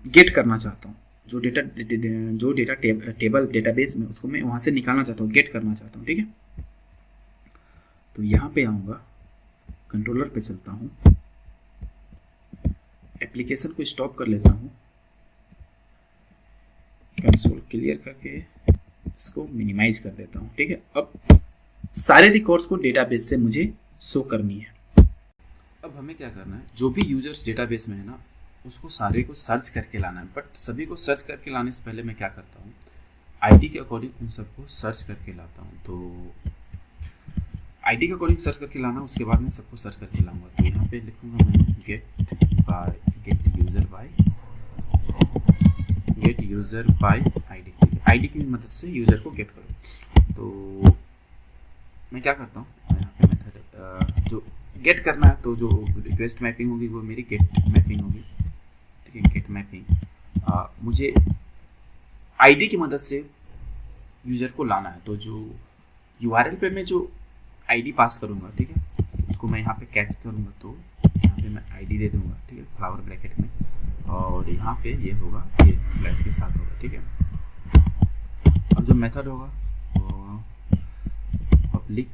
गेट करना चाहता हूँ, जो डेटा टेबल डेटाबेस में, उसको मैं वहाँ से निकालना चाहता हूँ, गेट करना चाहता हूँ। ठीक है, तो यहाँ पे आऊँगा, कंट्रोलर पे चलता हूँ, एप्लीकेशन को स्टॉप कर लेता हूँ, कंसोल क्लियर करके इसको मिनिमाइज कर देता हूँ। ठीक है, अब सारे रिकॉर्ड्स को डेटाबेस से मुझे शो करनी है। अब हमें क्या करना है, जो भी यूजर्स डेटाबेस में है ना, उसको सारे को सर्च करके लाना है। बट सभी को सर्च करके लाने से पहले मैं क्या करता हूँ, आईडी के अकॉर्डिंग उन सबको सर्च करके लाता हूँ। तो आईडी के अकॉर्डिंग सर्च करके लाना, उसके बाद मैं सबको सर्च करके लाऊंगा। तो यहाँ पे लिखूंगा मैं gate user bye ID. ID की मदद से यूज़र को गेट करो। तो मैं क्या करता हूँ, यहाँ पे मेथड जो गेट करना है, तो जो रिक्वेस्ट मैपिंग होगी वो मेरी गेट मैपिंग होगी। ठीक है, गेट मैपिंग मुझे आईडी की मदद से यूज़र को लाना है। तो जो यूआरएल पे मैं जो आईडी पास करूँगा, ठीक है, उसको मैं यहाँ पे कैच करूँगा, तो यहाँ पे मैं आईडी दे दूँगा। ठीक है, फ्लावर ब्रैकेट में, और यहाँ पे ये होगा, ये स्लैश के साथ होगा। ठीक है, अब जो मेथड होगा वो पब्लिक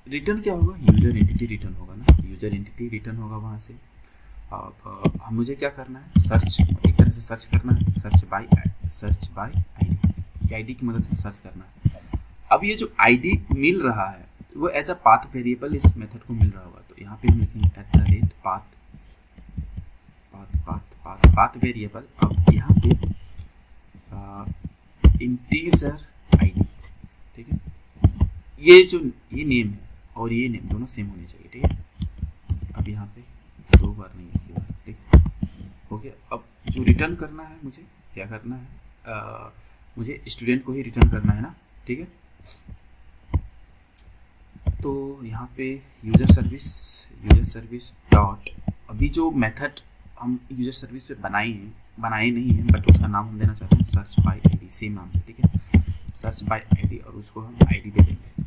रिटर्न क्या होगा, यूजर एंटिटी रिटर्न होगा ना, यूजर एंटिटी रिटर्न होगा वहाँ से। अब मुझे क्या करना है, सर्च, एक तरह से सर्च करना है, सर्च बाय आईडी, आईडी की मदद से सर्च करना है। अब ये जो आईडी मिल रहा है वो एज अ पाथ वेरिएबल इस मेथड को मिल रहा होगा। तो यहाँ पे हम लिखेंगे पाथ वेरिएबल। अब यहाँ पे इंटीजर आईडी, ठीक है, ये नेम है और ये नेम दोनों सेम होने चाहिए। ठीक है, अब यहाँ पे 2 बार नहीं है, ठीक हो गया। अब जो रिटर्न करना है, मुझे क्या करना है, मुझे स्टूडेंट को ही रिटर्न करना है ना। ठीक है, तो यहाँ पे यूजर सर्विस डॉट, अभी जो मेथड हम यूजर सर्विस पे बनाए नहीं हैं, बट उसका नाम हम देना चाहते हैं सर्च बाय आईडी, सेम नाम है, ठीक है, सर्च बाय आईडी, और उसको हम आईडी दे देंगे,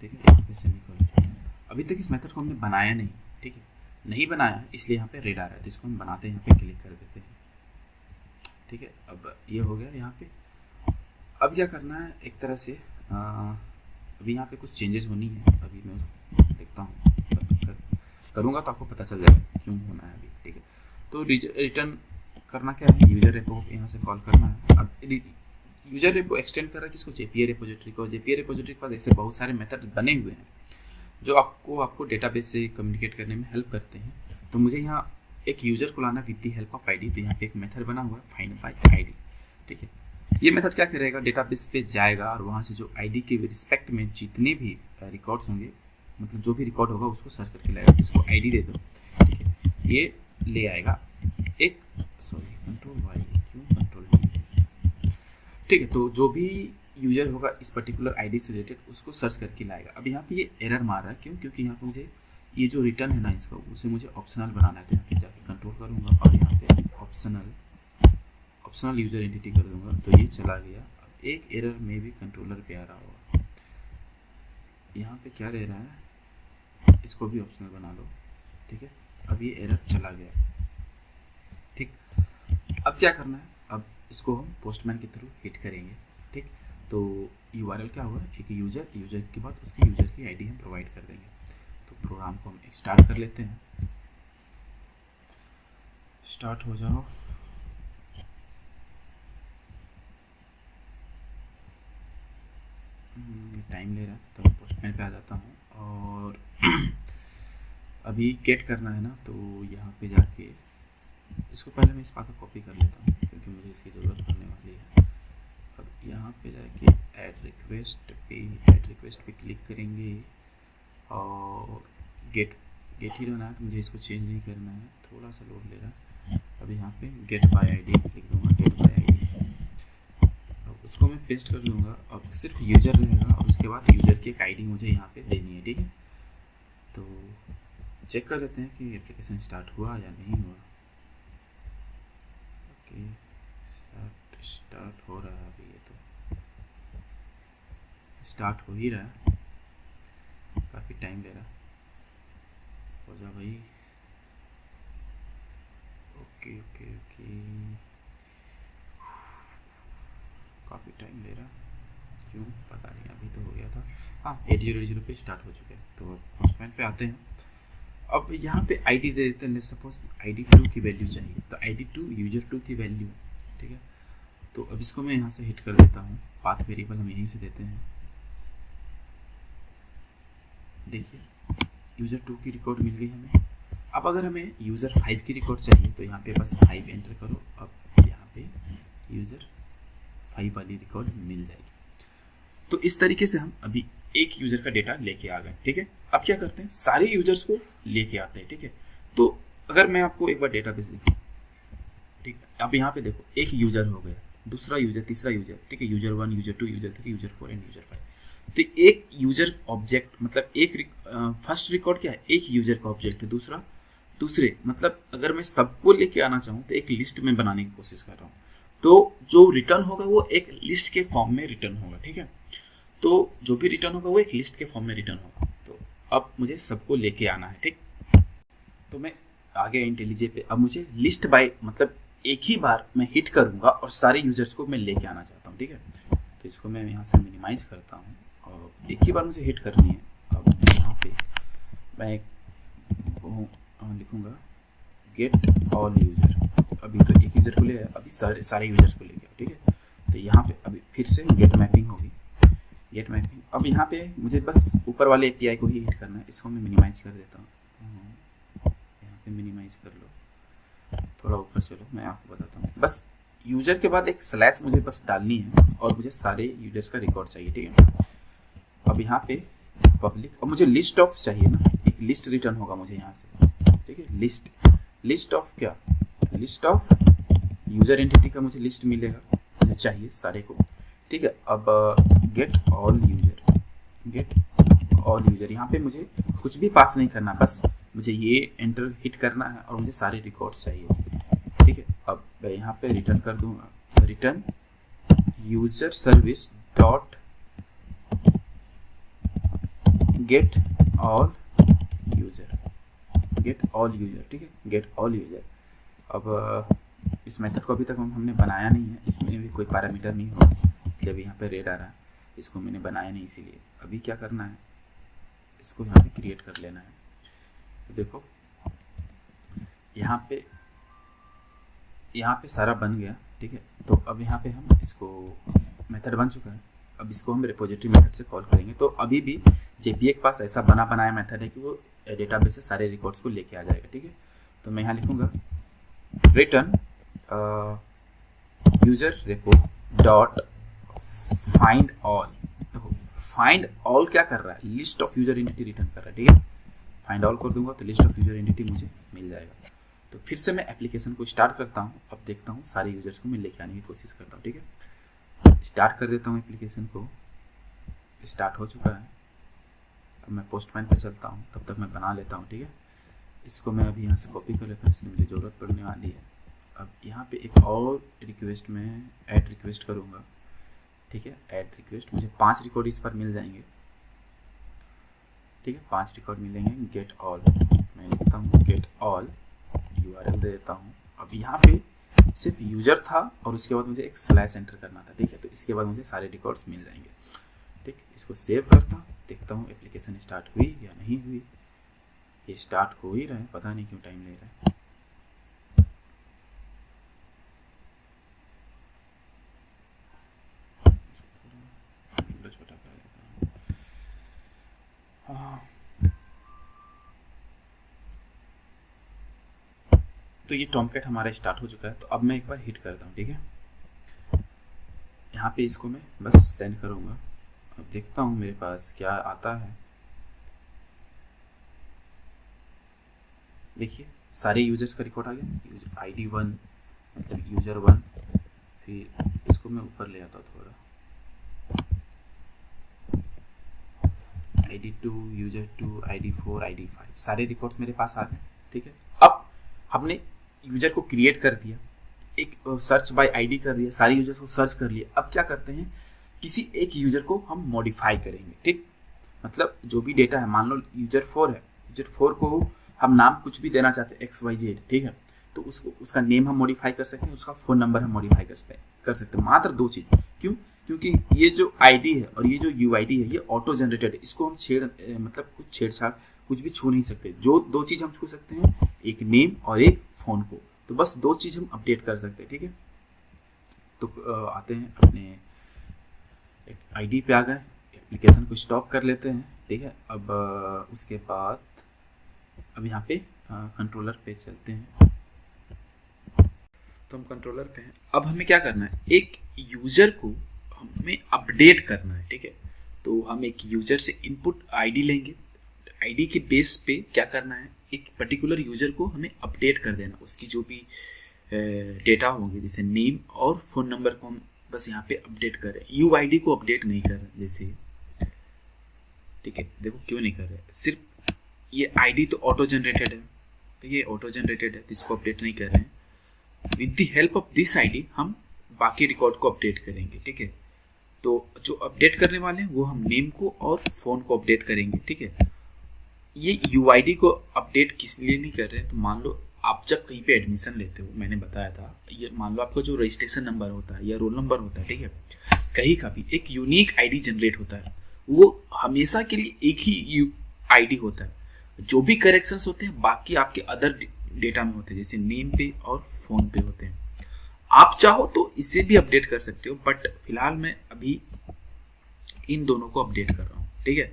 ठीक है, यहाँ पे सेमीकोलन। अभी तक इस मेथड को हमने बनाया नहीं, ठीक है, नहीं बनाया इसलिए यहाँ पे रेड आ रहा है, तो इसको हम बनाते हैं, यहाँ पे क्लिक कर देते हैं, ठीक है। अब ये हो गया यहाँ पे। अब क्या करना है, एक तरह से अभी यहाँ पे कुछ चेंजेस होनी है, अभी मैं देखता हूँ, करूँगा तो आपको पता चल जाएगा क्यों होना है अभी, ठीक है। तो रिटर्न करना क्या है, यूजर रेपो यहाँ से कॉल करना है। अब यूजर रेपो एक्सटेंड कर रहा है किसको, जेपीए रिपोजिटरी को। जेपीए रिपोजिटरी के पास ऐसे बहुत सारे मेथड्स बने हुए हैं जो आपको डेटाबेस से कम्युनिकेट करने में हेल्प करते हैं। तो मुझे यहाँ एक यूजर को लाना with the help of ID, तो यहाँ पे एक मेथड बना हुआ है फाइंड बाय आईडी, ठीक है। ये मेथड क्या करेगा, डेटाबेस पे जाएगा और वहाँ से जो आईडी के रिस्पेक्ट में जितने भी रिकॉर्ड्स होंगे, मतलब जो भी रिकॉर्ड होगा उसको सर्च करके लाएगा। इसको आईडी दे दो, ठीक है, ये ले आएगा एक, सॉरी कंट्रोल वाई, क्यों कंट्रोल, ठीक है। तो जो भी यूजर होगा इस पर्टिकुलर आईडी से रिलेटेड उसको सर्च करके लाएगा। अब यहाँ पे ये एरर मार रहा है, क्यों, क्योंकि यहाँ पे मुझे ये जो रिटर्न है ना इसका, उसे मुझे ऑप्शनल बनाना है। तो यहाँ पे जाके कंट्रोल करूँगा और यहाँ पे ऑप्शनल यूजर एंटिटी कर दूंगा, तो ये चला गया। अब एक एरर में भी कंट्रोलर पे आ रहा होगा, यहाँ पे क्या दे रहा है, इसको भी ऑप्शनल बना लो, ठीक है। अब ये एरर चला गया, ठीक। अब क्या करना है, अब इसको हम पोस्टमैन के थ्रू हिट करेंगे, ठीक। तो यूआरएल क्या हुआ, एक यूजर के बाद उसकी यूजर की आईडी हम प्रोवाइड कर देंगे। तो प्रोग्राम को हम स्टार्ट कर लेते हैं, स्टार्ट हो जाओ। टाइम ले रहा है, तो पोस्टमैन पे आ जाता हूँ और अभी गेट करना है ना, तो यहाँ पे जाके इसको पहले मैं इस बात को कॉपी कर लेता हूँ क्योंकि मुझे इसकी ज़रूरत पड़ने वाली है। अब यहाँ पे जाके ऐड रिक्वेस्ट पे क्लिक करेंगे और गेट ही रहना है, तो मुझे इसको चेंज नहीं करना है, थोड़ा सा लोड ले रहा है। अब यहाँ पे गेट बाय आईडी लिख दूँगा, गेट बाय आईडी, उसको मैं पेस्ट कर दूंगा। अब सिर्फ यूजर रहेगा और उसके बाद यूजर की एक आईडी मुझे यहाँ पे देनी है, ठीक है। तो चेक कर लेते हैं कि एप्लीकेशन स्टार्ट हुआ या नहीं हुआ। ओके, स्टार्ट हो रहा है अभी, ये तो स्टार्ट हो ही रहा है, काफ़ी टाइम ले रहा है, हो जा भाई। ओके ओके ओके, काफ़ी टाइम ले रहा, क्यों पता नहीं, अभी तो हो गया था। हाँ, 8080 पे स्टार्ट हो चुके हैं। तो पोस्टमैन पे आते हैं। अब यहाँ पे आईडी दे देते हैं, सपोज आईडी 2 की वैल्यू चाहिए, तो आईडी 2 यूजर 2 की वैल्यू, ठीक है। तो अब इसको मैं यहाँ से हिट कर देता हूँ, पाथ वेरिएबल हम यहीं से देते हैं। देखिए यूजर 2 की रिकॉर्ड मिल गई हमें। अब अगर हमें यूजर 5 की रिकॉर्ड चाहिए तो यहाँ पे बस 5 एंटर करो, अब यहाँ पे यूजर 5 वाली रिकॉर्ड मिल जाएगी। तो इस तरीके से हम अभी एक यूजर का डेटा लेके आ गए, ठीक है। अब क्या करते हैं, सारे यूजर्स को लेके आते हैं, ठीक है। तो अगर मैं आपको एक बार डेटाबेस दिखाऊं, ठीक है, अब यहाँ पे देखो एक यूजर हो गया, दूसरा यूजर, तीसरा यूजर, ठीक है, user 1, user 2, user 3, user 4 and user 5। तो एक यूजर ऑब्जेक्ट मतलब एक फर्स्ट रिकॉर्ड क्या है, एक यूजर का ऑब्जेक्ट है, दूसरे मतलब अगर मैं सबको लेके आना चाहूँ तो एक लिस्ट में बनाने की कोशिश कर रहा हूँ, तो जो रिटर्न होगा वो एक लिस्ट के फॉर्म में रिटर्न होगा, ठीक है। तो जो भी रिटर्न होगा वो एक लिस्ट के फॉर्म में रिटर्न होगा। तो अब मुझे सबको लेके आना है, ठीक। तो मैं आ गया इंटेलिजे पे। अब मुझे लिस्ट बाय मतलब एक ही बार मैं हिट करूंगा और सारे यूजर्स को मैं लेके आना चाहता हूँ, ठीक है। तो इसको मैं यहाँ से मिनिमाइज करता हूँ और एक ही बार मुझे हिट करनी है। अब यहाँ पे मैं लिखूंगा गेट ऑल यूजर। अभी तो एक यूजर को ले आया, अभी सारे यूजर्स को ले गया, ठीक है। तो यहाँ पे अभी फिर से गेट मैपिंग होगी, गेट मैपिंग। अब यहाँ पे मुझे बस ऊपर वाले एपीआई को ही हिट करना है। इसको मैं मिनिमाइज कर देता हूँ, यहाँ पे मिनिमाइज कर लो, थोड़ा ऊपर चलो, मैं आपको बताता हूँ। बस यूजर के बाद एक स्लैश मुझे बस डालनी है और मुझे सारे यूजर्स का रिकॉर्ड चाहिए, ठीक है। अब यहाँ पे पब्लिक, अब मुझे लिस्ट ऑफ चाहिए ना, एक लिस्ट रिटर्न होगा मुझे यहाँ से, ठीक है। लिस्ट ऑफ क्या, लिस्ट ऑफ यूजर एंटिटी का मुझे लिस्ट मिलेगा, मुझे चाहिए सारे को, ठीक है। अब गेट ऑल ऑल यूजर। यहाँ पे मुझे कुछ भी पास नहीं करना, बस मुझे ये एंटर हिट करना है और मुझे सारे रिकॉर्ड्स चाहिए, ठीक है। अब मैं यहाँ पे रिटर्न कर दूंगा, return user service dot get all user, get all user, ठीक है, गेट ऑल यूजर। अब इस मेथड को अभी तक हमने बनाया नहीं है, इसमें भी कोई पैरामीटर नहीं होगा, इसलिए अभी यहाँ पे रेड आ रहा है, इसको मैंने बनाया नहीं, इसीलिए अभी क्या करना है, इसको यहाँ पे क्रिएट कर लेना है। तो देखो यहाँ पे सारा बन गया, ठीक है। तो अब यहाँ पे हम इसको मेथड बन चुका है, अब इसको हम रिपोजिटरी मेथड से कॉल करेंगे। तो अभी भी जेपीए के पास ऐसा बना बनाया मेथड है कि वो डेटाबेस से सारे रिकॉर्ड्स को लेके आ जाएगा, ठीक है। तो मैं यहाँ लिखूँगा return user repo dot find all. Find all क्या कर रहा है, list of user entity return कर रहा है, ठीक है। फाइंड ऑल कर दूंगा तो लिस्ट ऑफ यूजर एंटिटी मुझे मिल जाएगा। तो फिर से मैं एप्लीकेशन को स्टार्ट करता हूँ, अब देखता हूँ सारे यूजर्स को मैं लेके आने की कोशिश करता हूँ, ठीक है। स्टार्ट कर देता हूँ एप्लीकेशन को, स्टार्ट हो चुका है। अब मैं पोस्टमैन पे चलता हूँ, तब तक मैं बना लेता हूँ, ठीक है। इसको मैं अभी यहाँ से कॉपी कर लेता हूँ, इसमें मुझे ज़रूरत पड़ने वाली है। अब यहाँ पे एक और रिक्वेस्ट में ऐड रिक्वेस्ट करूँगा, ठीक है। ऐड रिक्वेस्ट, मुझे 5 रिकॉर्ड इस पर मिल जाएंगे, ठीक है, 5 रिकॉर्ड मिलेंगे। गेट ऑल, मैं लिखता हूँ गेट ऑल, यूआरएल दे देता हूँ। अब यहाँ पे सिर्फ यूजर था और उसके बाद मुझे एक स्लैश एंटर करना था, ठीक है। तो इसके बाद मुझे सारे रिकॉर्ड्स मिल जाएंगे, ठीक। इसको सेव करता हूँ, देखता हूँ एप्लीकेशन स्टार्ट हुई या नहीं हुई। ये स्टार्ट हो ही रहा है, पता नहीं क्यों टाइम ले रहा है। छोटा कर देता हूँ। तो ये टॉमकैट हमारा स्टार्ट हो चुका है। तो अब मैं एक बार हिट करता हूँ, ठीक है। यहाँ पे इसको मैं बस सेंड करूँगा, अब देखता हूँ मेरे पास क्या आता है। देखिए सारे यूजर्स का रिकॉर्ड आ गया, ID 1 मतलब यूजर 1। फिर इसको मैं ऊपर ले आता हूँ थोड़ा, ID 2 यूजर 2 ID 4 ID 5, सारे रिकॉर्ड्स मेरे पास आ गए, ठीक है। अब हमने यूजर को क्रिएट कर दिया, एक सर्च बाय आईडी कर दिया, सारे यूजर्स को सर्च कर लिया। अब क्या करते हैं, किसी एक यूजर को हम मॉडिफाई करेंगे, ठीक। मतलब जो भी डेटा है, मान लो यूजर 4 है, यूजर 4 को हम नाम कुछ भी देना चाहते हैं XYZ, ठीक है। तो उसको उसका नेम हम मॉडिफाई कर सकते हैं, उसका फ़ोन नंबर हम मॉडिफाई कर सकते हैं, मात्र 2 चीज़। क्यों? क्योंकि ये जो आईडी है और ये जो यूआईडी है ये ऑटो जनरेटेड है, इसको हम मतलब कुछ छेड़छाड़ कुछ भी छू नहीं सकते। जो 2 चीज़ हम छू सकते हैं, एक नेम और एक फ़ोन को, तो बस 2 चीज़ हम अपडेट कर सकते हैं, ठीक है। तो आते हैं अपने एक आईडी पे आ गए, एप्लीकेशन को स्टॉप कर लेते हैं, ठीक है। अब उसके बाद अब यहाँ पे कंट्रोलर पे चलते हैं। तो हम कंट्रोलर पे हैं। अब हमें क्या करना है, एक यूजर को हमें अपडेट करना है, ठीक है। तो हम एक यूजर से इनपुट आईडी लेंगे, आईडी के बेस पे क्या करना है, एक पर्टिकुलर यूजर को हमें अपडेट कर देना, उसकी जो भी डेटा होंगे, जैसे नेम और फ़ोन नंबर को हम बस यहाँ पे अपडेट कर रहे हैं, यूआईडी को अपडेट नहीं कर रहे जैसे, ठीक है। देखो क्यों नहीं कर रहे, सिर्फ ये आईडी तो ऑटो जनरेटेड है, तो ये ऑटो जनरेटेड है, इसको अपडेट नहीं कर रहे हैं। With the help of this ID हम बाकी रिकॉर्ड को अपडेट करेंगे, ठीक है। तो जो अपडेट करने वाले हैं वो हम नेम को और फ़ोन को अपडेट करेंगे, ठीक है। ये यूआईडी को अपडेट किस लिए नहीं कर रहे हैं, तो मान लो आप जब कहीं पे एडमिशन लेते हो, मैंने बताया था, ये मान लो आपका जो रजिस्ट्रेशन नंबर होता है या रोल नंबर होता है, ठीक है, कहीं का भी एक यूनिक आईडी जनरेट होता है, वो हमेशा के लिए एक ही आईडी होता है। जो भी करेक्शंस होते हैं बाकी आपके अदर डेटा में होते हैं, जैसे नेम पे और फ़ोन पे होते हैं। आप चाहो तो इसे भी अपडेट कर सकते हो, बट फिलहाल मैं अभी इन दोनों को अपडेट कर रहा हूँ, ठीक है।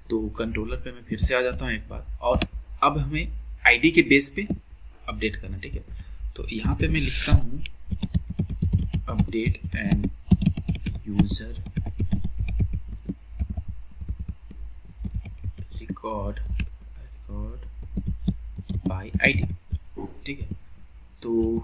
तो कंट्रोलर पे मैं फिर से आ जाता हूँ एक बार, और अब हमें आईडी के बेस पे अपडेट करना, ठीक है। तो यहाँ पे मैं लिखता हूँ update and user record by ID, ठीक है। तो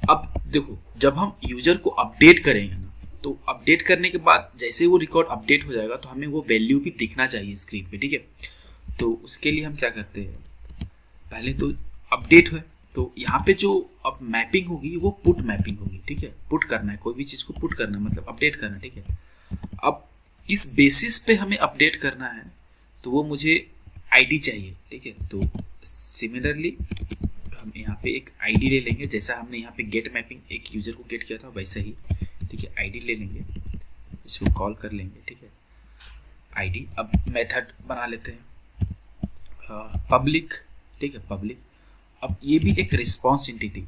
अब देखो, जब हम यूजर को अपडेट करेंगे ना, तो अपडेट करने के बाद जैसे वो रिकॉर्ड अपडेट हो जाएगा तो हमें वो वैल्यू भी दिखना चाहिए स्क्रीन पे, ठीक है। तो उसके लिए हम क्या करते हैं, पहले तो अपडेट है तो यहाँ पे जो अब मैपिंग होगी वो पुट मैपिंग होगी, ठीक है। पुट करना है, कोई भी चीज़ को पुट करना है मतलब अपडेट करना है, ठीक है। अब किस बेसिस पे हमें अपडेट करना है, तो वो मुझे आईडी चाहिए, ठीक है। तो सिमिलरली हम यहाँ पे एक आईडी ले लेंगे, जैसा हमने यहाँ पे गेट मैपिंग एक यूजर को गेट किया था वैसा ही, ठीक है। आईडी ले लेंगे, इसको कॉल कर लेंगे, ठीक है। आईडी, अब मेथड बना लेते हैं पब्लिक, ठीक है, पब्लिक। अब ये भी एक रिस्पॉन्स एंटिटी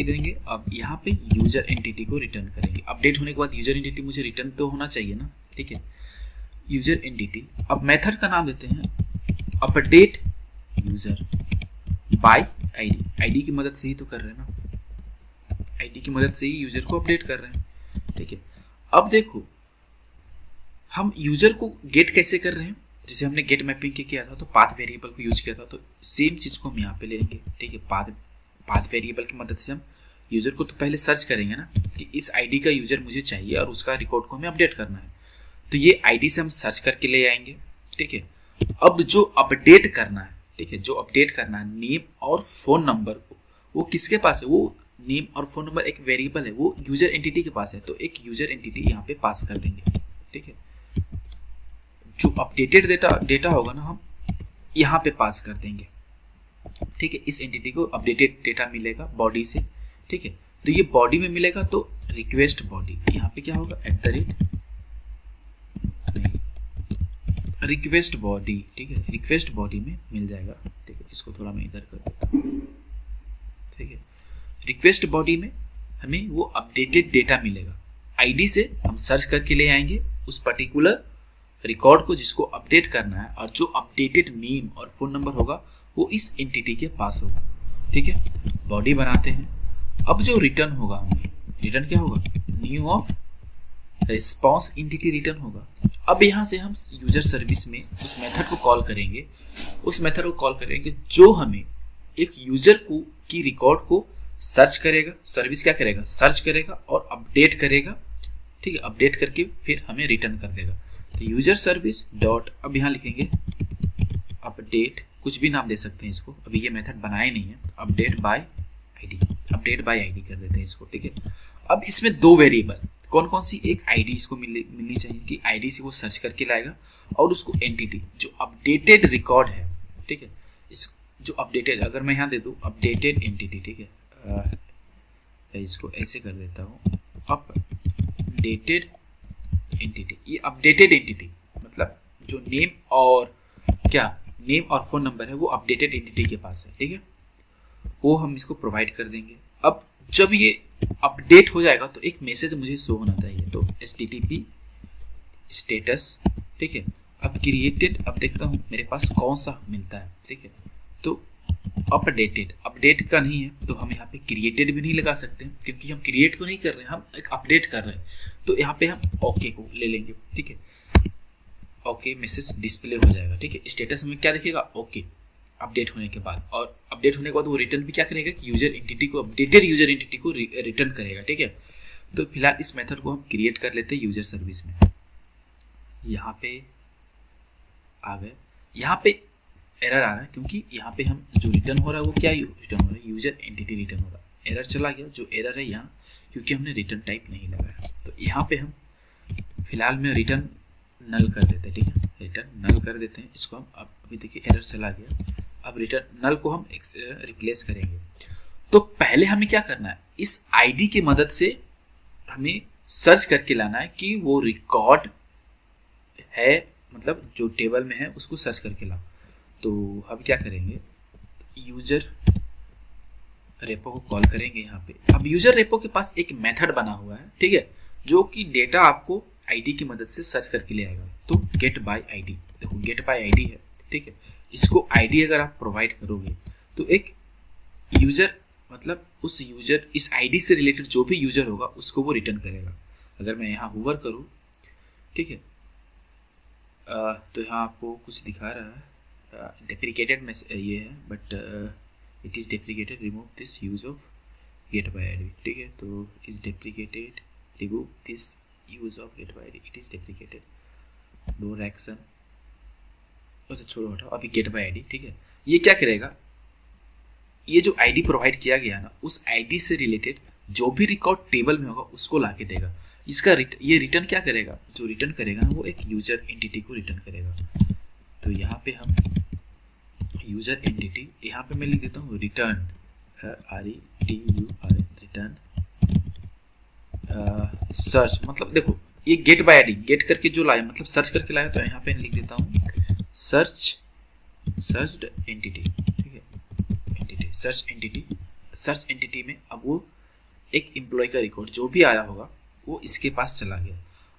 देंगे। अब यहाँ पे यूजर एंटिटी को रिटर्न करेंगे। अपडेट होने के बाद यूजर एंटिटी मुझे रिटर्न तो होना चाहिए ना, ठीक है। यूजर एंटिटी, अब मेथड का नाम देते हैं update user bye ID. ID की मदद से ही तो कर रहे हैं ना, आईडी की मदद से ही यूजर को अपडेट कर रहे हैं, ठीक है। अब देखो हम यूजर को गेट कैसे कर रहे हैं, जैसे हमने गेट मैपिंग के किया था तो पाथ वेरिएबल को यूज किया था, तो सेम चीज़ को हम यहाँ पे लेंगे, ठीक है। पाथ वेरिएबल की मदद से हम यूजर को तो पहले सर्च करेंगे ना कि इस आईडी का यूजर मुझे चाहिए और उसका रिकॉर्ड को हमें अपडेट करना है, तो ये आईडी से हम सर्च करके ले आएंगे, ठीक है। अब जो अपडेट करना है, ठीक है, जो अपडेट करना है नेम और फोन नंबर को, वो किसके पास है, वो नेम और फोन नंबर एक वेरिएबल है, वो यूजर एंटिटी के पास है, तो एक यूजर एंटिटी यहाँ पे पास कर देंगे, ठीक है। जो अपडेटेड डेटा होगा ना हम यहाँ पे पास कर देंगे, ठीक है। इस एंटिटी को अपडेटेड डेटा मिलेगा बॉडी से, ठीक है। तो ये बॉडी में मिलेगा तो रिक्वेस्ट बॉडी, यहाँ पे क्या होगा रिक्वेस्ट बॉडी, ठीक है, रिक्वेस्ट बॉडी में मिल जाएगा, ठीक है। इसको थोड़ा मैं इधर कर देता हूँ, ठीक है। रिक्वेस्ट बॉडी में हमें वो अपडेटेड डेटा मिलेगा, आईडी से हम सर्च करके ले आएंगे उस पर्टिकुलर रिकॉर्ड को जिसको अपडेट करना है, और जो अपडेटेड नेम और फोन नंबर होगा वो इस एंटिटी के पास होगा, ठीक है। बॉडी बनाते हैं। अब जो रिटर्न होगा, हमें रिटर्न क्या होगा, new of response entity return होगा। अब यहाँ से हम यूजर सर्विस में उस मेथड को कॉल करेंगे, उस मेथड को कॉल करेंगे जो हमें एक यूजर को की रिकॉर्ड को सर्च करेगा, सर्विस क्या करेगा, सर्च करेगा और अपडेट करेगा, ठीक है। अपडेट करके फिर हमें रिटर्न कर देगा। तो यूजर सर्विस डॉट, अब यहाँ लिखेंगे अपडेट, कुछ भी नाम दे सकते हैं इसको, अभी ये मेथड बनाए नहीं है, update bye ID, update bye ID कर देते हैं इसको, ठीक है। अब इसमें दो वेरिएबल कौन कौन सी, एक आईडी इसको मिलनी चाहिए कि आईडी से वो सर्च करके लाएगा, और उसको एंटिटी जो अपडेटेड रिकॉर्ड है, ठीक है, इस जो अपडेटेड, अगर मैं यहाँ दे दूँ अपडेटेड एंटिटी, ठीक है, इसको ऐसे कर देता हूँ अपडेटेड एंटिटी। ये अपडेटेड एंटिटी मतलब जो नेम और क्या, नेम और फोन नंबर है वो अपडेटेड एंटिटी के पास है, ठीक है, वो हम इसको प्रोवाइड कर देंगे। अब जब ये अपडेट हो जाएगा तो एक मैसेज मुझे शो होना चाहिए, तो HTTP स्टेटस, ठीक है। अब क्रिएटेड, अब देखता हूँ मेरे पास कौन सा मिलता है, ठीक है। तो अपडेटेड, अपडेट का नहीं है तो हम यहाँ पे क्रिएटेड भी नहीं लगा सकते क्योंकि हम क्रिएट तो नहीं कर रहे हैं, हम एक अपडेट कर रहे हैं, तो यहाँ पे हम ओके को ले लेंगे, ठीक है। ओके मैसेज डिस्प्ले हो जाएगा, ठीक है। स्टेटस में क्या दिखेगा, ओके अपडेट होने के बाद, और अपडेट होने के बाद वो रिटर्न भी क्या करेगा, यूजर एंटिटी को, अपडेटेड यूजर एंटिटी को रिटर्न करेगा, ठीक है। तो फिलहाल इस मेथड को हम क्रिएट कर लेते हैं यूजर सर्विस में। यहाँ पे आ गए, यहाँ पे एरर आ रहा है क्योंकि यहाँ पे हम जो रिटर्न हो रहा है वो क्या रिटर्न हो रहा है, यूजर एंटिटी रिटर्न हो रहा है। एरर चला गया, जो एरर है यहाँ क्योंकि हमने रिटर्न टाइप नहीं लगाया, तो यहाँ पे हम फिलहाल में रिटर्न नल कर देते हैं, ठीक है, रिटर्न नल कर देते हैं इसको हम। अब अभी देखिए एरर चला गया, अब रिटर्न नल को हम रिप्लेस करेंगे। तो पहले हमें क्या करना है, इस आईडी की मदद से हमें सर्च करके लाना है कि वो रिकॉर्ड है, मतलब जो टेबल में है उसको सर्च करके लाओ। तो हम क्या करेंगे, यूजर रेपो को कॉल करेंगे यहाँ पे। अब यूजर रेपो के पास एक मेथड बना हुआ है, ठीक है, जो कि डेटा आपको आईडी की मदद से सर्च करके ले आएगा। तो गेट बाय आईडी, देखो गेट बाय आईडी है, ठीक है। इसको आईडी अगर आप प्रोवाइड करोगे तो एक यूजर, मतलब उस यूजर, इस आईडी से रिलेटेड जो भी यूजर होगा उसको वो रिटर्न करेगा। अगर मैं यहाँ होवर करूँ, ठीक है, तो यहाँ आपको कुछ दिखा रहा है, डेप्रिकेटेड ये है, but it is deprecated, remove this use of get by ID, ठीक है। तो is deprecated remove this use of get by id, it is deprecated, no action। अच्छा छोड़ो हटाओ, अभी गेट बाय आईडी। ठीक है, ये क्या करेगा, ये जो आईडी प्रोवाइड किया गया ना, उस आईडी से रिलेटेड जो भी रिकॉर्ड टेबल में होगा उसको लाके देगा। इसका ये रिटर्न क्या करेगा, जो रिटर्न करेगा वो एक यूजर एंटिटी को रिटर्न करेगा। तो यहाँ पे हम यूजर एंटिटी, यहाँ पे मैं लिख देता हूँ रिटर्न RETURN रिटर्न सर्च, मतलब देखो ये गेट बाय आईडी गेट करके जो लाया, मतलब सर्च करके लाया, तो यहाँ पे लिख देता हूँ सर्च्ड एंटिटी। ठीक है, एंटिटी सर्च एंटिटी में अब वो एक एम्प्लॉय का रिकॉर्ड जो भी आया होगा वो इसके पास चला गया।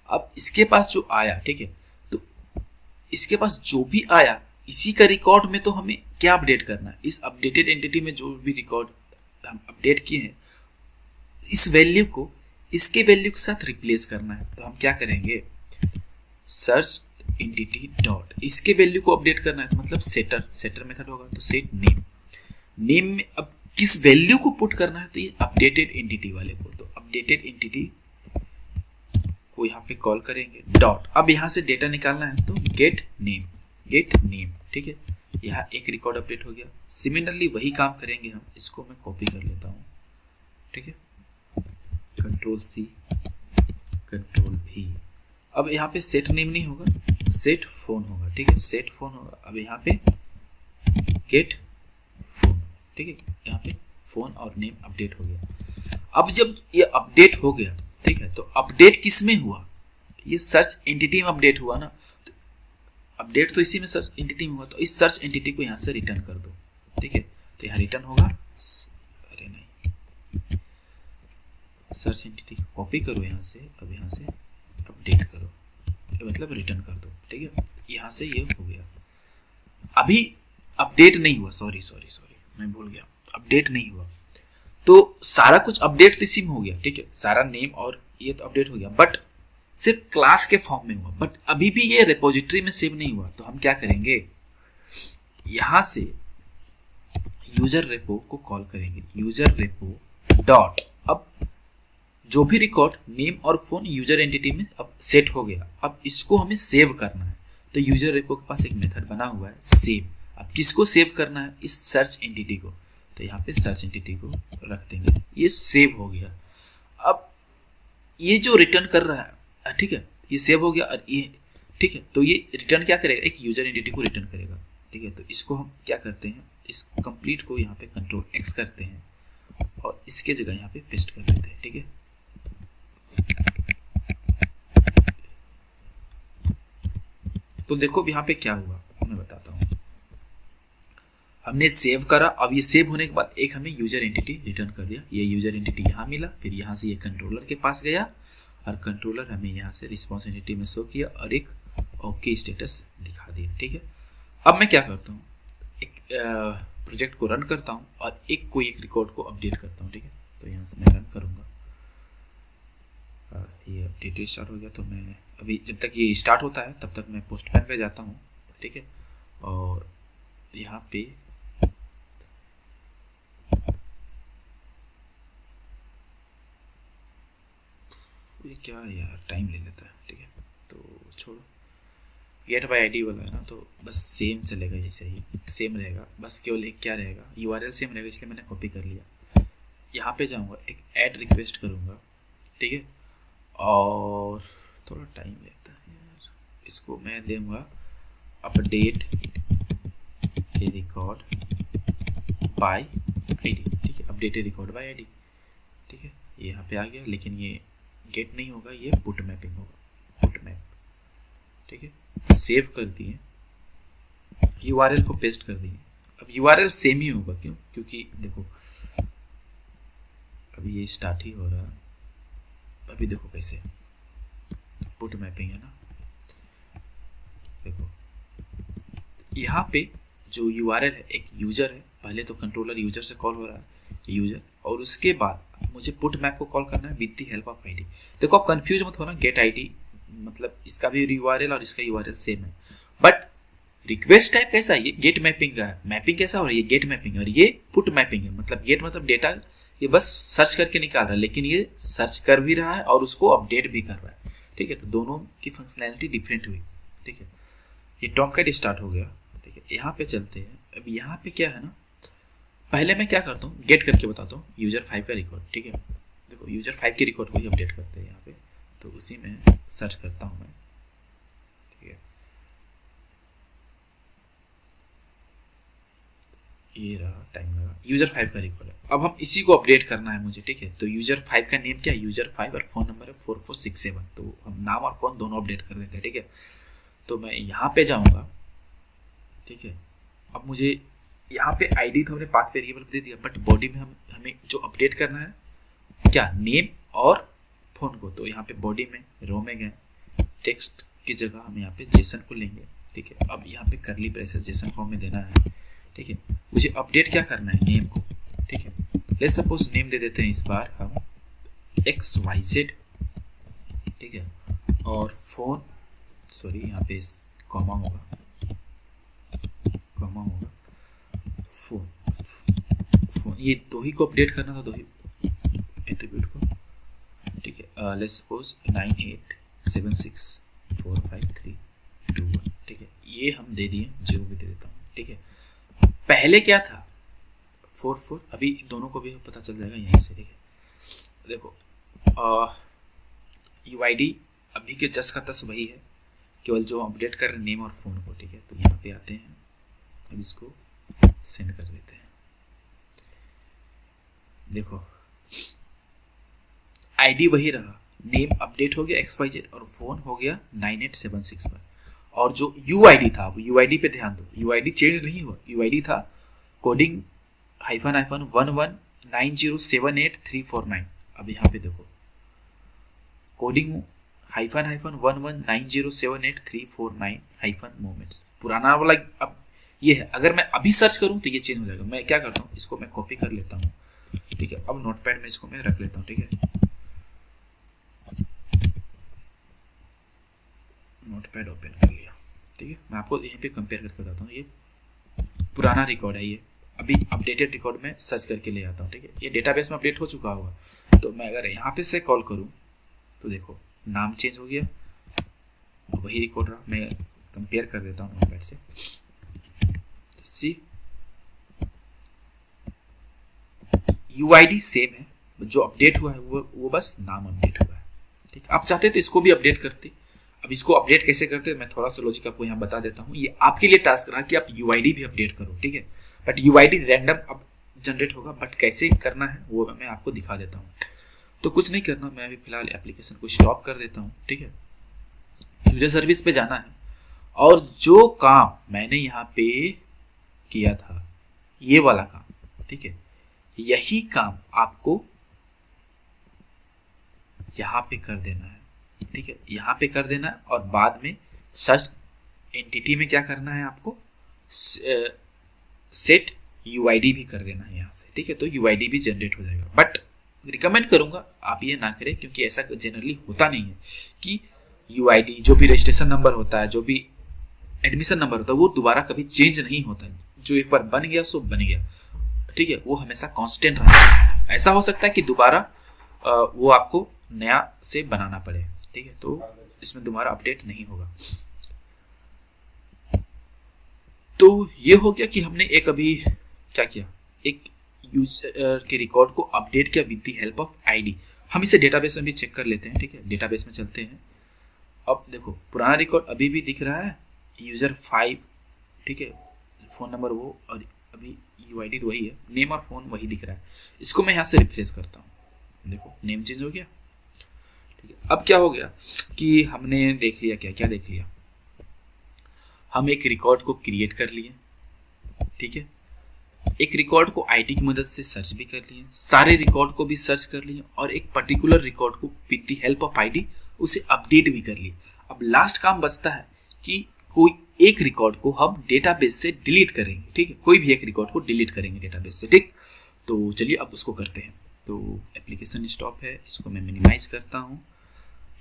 अब इसके पास जो आया, ठीक है, तो इसके पास जो भी आया इसी का रिकॉर्ड में तो हमें क्या अपडेट करना है, इस अपडेटेड एंटिटी में जो भी रिकॉर्ड हम अपडेट किए हैं इस वैल्यू को इसके वैल्यू के साथ रिप्लेस करना है। तो हम क्या करेंगे, सर्च एंटिटी डॉट, इसके वैल्यू को अपडेट करना है, मतलब सेटर मेथड होगा, तो सेट नेम में अब किस वैल्यू को पुट करना है, तो ये अपडेटेड एंटिटी वाले को, तो अपडेटेड एंटिटी को यहाँ पे कॉल करेंगे डॉट। अब यहाँ से डेटा निकालना है तो गेट नेम। ठीक है, यहाँ एक रिकॉर्ड अपडेट हो गया। सिमिलरली वही काम करेंगे हम, इसको मैं कॉपी कर लेता हूँ। ठीक है, Ctrl+C Ctrl+V। अब यहाँ पे सेट नेम नहीं होगा, सेट फोन होगा। ठीक है, सेट फोन होगा। अब यहाँ पे गेट फोन। ठीक है, यहाँ पे फोन और नेम अपडेट हो गया। अब जब ये अपडेट हो गया, ठीक है, तो अपडेट किस में हुआ, ये सर्च एंटिटी में अपडेट हुआ ना, तो अपडेट तो इसी में सर्च एंटिटी में हुआ, तो इस सर्च एंटिटी को यहाँ से रिटर्न कर दो। ठीक है, तो यहाँ रिटर्न होगा, अरे नहीं, सर्च एंटिटी को कॉपी करो यहाँ से, अब यहाँ से अपडेट करो, मतलब रिटर्न कर दो। ठीक है, यहाँ से ये हो गया। अभी अपडेट नहीं हुआ, सॉरी मैं भूल गया, अपडेट नहीं हुआ, तो सारा कुछ अपडेट तो इसी में हो गया। ठीक है, सारा नेम और ये तो अपडेट हो गया, बट सिर्फ क्लास के फॉर्म में हुआ, बट अभी भी ये रिपोजिटरी में सेव नहीं हुआ। तो हम क्या करेंगे, यहां से यूजर रेपो को कॉल करेंगे, यूजर रेपो डॉट। अब जो भी रिकॉर्ड नेम और फोन यूजर एंटिटी में अब सेट हो गया, अब इसको हमें सेव करना है। तो यूजर रेपो के पास एक मेथड बना हुआ है सेव। अब किसको सेव करना है, इस सर्च एंटिटी को, तो यहाँ पे सर्च एंटिटी को रख देंगे, ये सेव हो गया। अब ये जो रिटर्न कर रहा है, ठीक है, ये सेव हो गया और ये, ठीक है, तो ये रिटर्न क्या करेगा, एक यूजर एंटिटी को रिटर्न करेगा। ठीक है, तो इसको हम क्या करते हैं, इस कंप्लीट को यहाँ पे Ctrl+X करते हैं और इसके जगह यहाँ पे पेस्ट कर देते हैं। ठीक है, तो देखो यहाँ पे क्या हुआ, मैं बताता हूँ। हमने सेव करा, अब ये सेव होने के बाद एक हमें यूजर एंटिटी रिटर्न कर दिया। ये यूजर एंटिटी यहाँ मिला, फिर यहाँ से ये कंट्रोलर के पास गया और कंट्रोलर हमें यहाँ से रिस्पॉन्स एंटिटी में शो किया और एक ओके स्टेटस दिखा दिया। ठीक है, अब मैं क्या करता हूँ, एक प्रोजेक्ट को रन करता हूँ और कोई एक रिकॉर्ड को अपडेट करता हूँ। ठीक है, तो यहाँ से मैं रन करूँगा, ये अपडेट स्टार्ट हो गया। तो मैं अभी जब तक ये स्टार्ट होता है तब तक मैं पोस्टमैन पे जाता हूँ। ठीक है, और यहाँ पे ये क्या है यार, टाइम ले लेता है। ठीक है, तो छोड़ो, गेट बाय आईडी वाला है ना, तो बस सेम चलेगा, जैसे ही सेम रहेगा, बस केवल एक क्या रहेगा, यूआरएल सेम रहेगा, इसलिए मैंने कॉपी कर लिया। यहाँ पे जाऊँगा, एक ऐड रिक्वेस्ट करूँगा। ठीक है, और थोड़ा टाइम लेता है यार, इसको मैं दूंगा update A record by ID. ठीक है, update A record by ID. ठीक है, ये यहाँ पे आ गया, लेकिन ये गेट नहीं होगा, ये पुट मैपिंग होगा, पुट मैप। ठीक है, सेव कर दिए, यूआरएल को पेस्ट कर दिए। अब यूआरएल सेम ही होगा, क्यों, क्योंकि देखो अभी ये स्टार्ट ही हो रहा, अभी देखो कैसे पुट मैपिंग है ना। देखो यहाँ पे जो यूआरएल है, एक यूजर है, पहले तो कंट्रोलर यूजर से कॉल हो रहा है यूजर, और उसके बाद मुझे पुट मैप को कॉल करना है with the help of ID. देखो आप कंफ्यूज मत होना, गेट आईडी मतलब इसका भी यूआरएल और इसका यूआरएल सेम है, बट रिक्वेस्ट टाइप कैसा है, ये गेट मैपिंग का है, मैपिंग कैसा हो रहा है, ये गेट मैपिंग है और ये पुट मैपिंग है। मतलब गेट मतलब डेटा ये बस सर्च करके निकाल रहा है, लेकिन ये सर्च कर भी रहा है और उसको अपडेट भी कर रहा है। ठीक है, तो दोनों की फंक्शनैलिटी डिफरेंट हुई। ठीक है, ये टॉमकैट स्टार्ट हो गया। ठीक है, यहाँ पे चलते हैं। अब यहाँ पे क्या है ना, पहले मैं क्या करता हूँ, गेट करके बताता हूँ यूजर 5 का रिकॉर्ड। ठीक है, देखो यूजर 5 के रिकॉर्ड को ही अपडेट करते हैं यहाँ पे, तो उसी में सर्च करता हूँ मैं। ठीक है, ये रहा, टाइम लगा। यूजर 5 का रिकॉर्ड है, अब हम इसी को अपडेट करना है मुझे। ठीक है, तो यूजर 5 का नेम क्या है, यूजर 5, और फोन नंबर है 4467। तो हम नाम और फोन दोनों अपडेट कर देते हैं। ठीक है, तो मैं यहाँ पे जाऊँगा। ठीक है, अब मुझे यहाँ पे आईडी तो हमने पाथ वेरिएबल दे दिया, बट बॉडी में हमें जो अपडेट करना है क्या, नेम और फोन को। तो यहाँ पे बॉडी में रो में गए, टेक्स्ट की जगह हम यहाँ पे जेसन को लेंगे। ठीक है, अब यहाँ पे करली ब्रेसेस जेसन को हमें देना है। ठीक है, मुझे अपडेट क्या करना है, नेम को। ठीक है, लेट्स सपोज नेम दे देते हैं इस बार हम XYZ। ठीक है, और फोन, सॉरी यहाँ पे कॉमा होगा, फोन, ये दो ही को अपडेट करना था, दो ही एट्रीब्यूट को। ठीक है, लेट्स सपोज 98764531। ठीक है, ये हम दे दिए, 0 भी दे देता हूँ। ठीक है, पहले क्या था 44, अभी दोनों को भी पता चल जाएगा यहीं से। ठीक है, देखो UID अभी के जस्ट का तस वही है, केवल जो अपडेट कर रहे नेम और फोन को। ठीक है, तो यहाँ पे आते हैं, अब इसको सेंड कर देते हैं। देखो आईडी वही रहा, नेम अपडेट हो गया XYZ और फोन हो गया 9876 पर। और जो UID था, वो UID पे ध्यान दो, UID चेंज नहीं हुआ। UID था कोडिंग -11907839। अब यहाँ पे देखो कोडिंग -11907839 मोमेंट्स, पुराना वाला अब ये है। अगर मैं अभी सर्च करूं तो ये चेंज हो जाएगा। मैं क्या करता हूँ, इसको मैं कॉपी कर लेता हूँ। ठीक है, अब नोटपैड में इसको मैं रख लेता हूँ। ठीक है, नोटपैड ओपन कर लिया। ठीक है, मैं आपको यहीं पे कंपेयर करके बताता हूँ। ये पुराना रिकॉर्ड है, ये अभी अपडेटेड रिकॉर्ड में सर्च करके ले आता हूँ। ठीक है, ये डेटाबेस में अपडेट हो चुका होगा। तो मैं अगर यहाँ पे से कॉल करूँ तो देखो नाम चेंज हो गया, वही रिकॉर्ड रहा। मैं कंपेयर कर देता हूँ नोटपैड से। सी UID सेम है, जो अपडेट हुआ है वो बस नाम अपडेट हुआ है। ठीक, आप चाहते तो इसको भी अपडेट करते। अब इसको अपडेट कैसे करते हैं, मैं थोड़ा सा लॉजिक आपको यहाँ बता देता हूँ। ये आपके लिए टास्क रहा कि आप UID भी अपडेट करो। ठीक है, बट UID रैंडम अब जनरेट होगा, बट कैसे करना है वो मैं आपको दिखा देता हूँ। तो कुछ नहीं करना, मैं अभी फिलहाल एप्लीकेशन को स्टॉप कर देता हूँ। ठीक है, यूजर सर्विस पे जाना है, और जो काम मैंने यहाँ पे किया था, ये वाला काम, ठीक है, यही काम आपको यहाँ पे कर देना है। ठीक है, यहाँ पे कर देना है, और बाद में सर्च एंटिटी में क्या करना है आपको, सेट UID भी कर देना है यहाँ से। ठीक है, तो UID भी जनरेट हो जाएगा। बट रिकमेंड करूंगा आप ये ना करें, क्योंकि ऐसा जनरली होता नहीं है कि UID जो भी रजिस्ट्रेशन नंबर होता है, जो भी एडमिशन नंबर होता है, वो दोबारा कभी चेंज नहीं होता है। जो एक बार बन गया सो बन गया। ठीक है, वो हमेशा कांस्टेंट रहता है। ऐसा हो सकता है कि दोबारा वो आपको नया से बनाना पड़े। ठीक है, तो इसमें दोबारा अपडेट नहीं होगा। तो ये हो गया कि हमने एक अभी क्या किया, एक यूजर के रिकॉर्ड को अपडेट किया with the help of ID। हम इसे डेटाबेस में भी चेक कर लेते हैं। ठीक है, डेटाबेस में चलते हैं। अब देखो पुराना रिकॉर्ड अभी भी दिख रहा है, यूजर 5। ठीक है, फोन नंबर वो, और अभी UID तो वही है, नेम और फोन वही दिख रहा है। इसको मैं यहाँ से रिफ्रेश करता हूँ, देखो नेम चेंज हो गया। ठीक है, अब क्या हो गया कि हमने देख लिया, क्या क्या देख लिया, हम एक रिकॉर्ड को क्रिएट कर लिए। ठीक है, एक रिकॉर्ड को ID की मदद से सर्च भी कर लिए, सारे रिकॉर्ड को भी सर्च कर लिए, और एक पर्टिकुलर रिकॉर्ड को with the help of ID उसे अपडेट भी कर लिए। अब लास्ट काम बचता है कि कोई एक रिकॉर्ड को हम डेटाबेस से डिलीट करेंगे। ठीक है, कोई भी एक रिकॉर्ड को डिलीट करेंगे डेटाबेस से। ठीक, तो चलिए अब उसको करते हैं। तो एप्लीकेशन स्टॉप है, इसको मैं मिनिमाइज करता हूँ।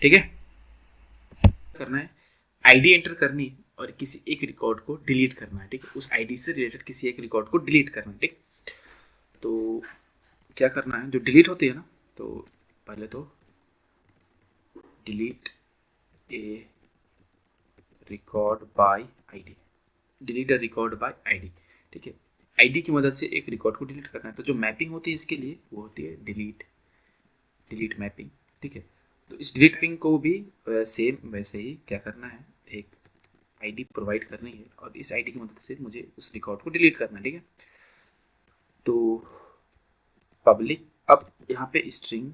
ठीक है, करना है ID एंटर करनी और किसी एक रिकॉर्ड को डिलीट करना है। ठीक है, उस ID से रिलेटेड किसी एक रिकॉर्ड को डिलीट करना है। ठीक, तो क्या करना है, जो डिलीट होती है ना, तो पहले तो delete A record by ID, delete a record by ID. ठीक है, आईडी की मदद से एक रिकॉर्ड को डिलीट करना है। तो जो मैपिंग होती है इसके लिए वो होती है डिलीट मैपिंग। ठीक है, तो इस डिलीट मैपिंग को भी सेम वैसे ही क्या करना है, एक आईडी प्रोवाइड करनी है और इस आईडी की मदद से मुझे उस रिकॉर्ड को डिलीट करना है। ठीक है, तो पब्लिक, अब यहाँ पे स्ट्रिंग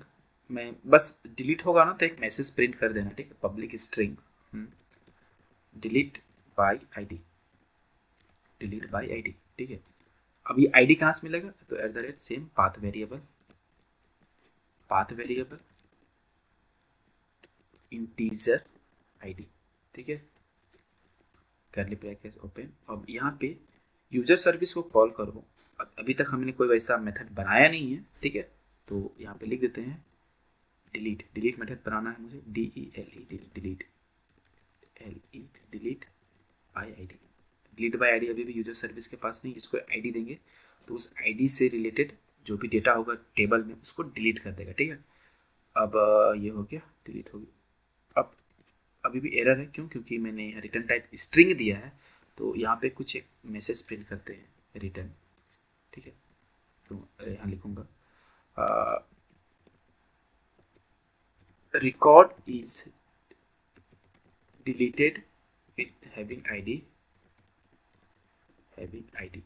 में बस डिलीट होगा ना तो एक मैसेज प्रिंट कर देना। ठीक है, public string delete bye ID, delete bye ID. ठीक है, अब ये आईडी कहाँ से मिलेगा, तो @ same path variable integer ID. ठीक है, करली ब्रैकेट ओपन। अब यहाँ पे यूजर सर्विस को कॉल करो। अभी तक हमने कोई वैसा मेथड बनाया नहीं है। ठीक है, तो यहाँ पे लिख देते हैं डिलीट मेथड बनाना है मुझे, delete bye ID. Delete bye ID अभी भी यूजर सर्विस के पास नहीं, इसको आईडी देंगे तो उस आईडी से रिलेटेड जो भी डेटा होगा टेबल में उसको डिलीट कर देगा। ठीक है, अब ये हो गया, डिलीट हो गया। अब अभी भी एरर है, क्यों, क्योंकि मैंने यहाँ रिटर्न टाइप स्ट्रिंग दिया है, तो यहाँ पे कुछ एक मैसेज प्रिंट करते हैं रिटर्न। ठीक है, तो यहाँ लिखूँगा record is deleted with having ID.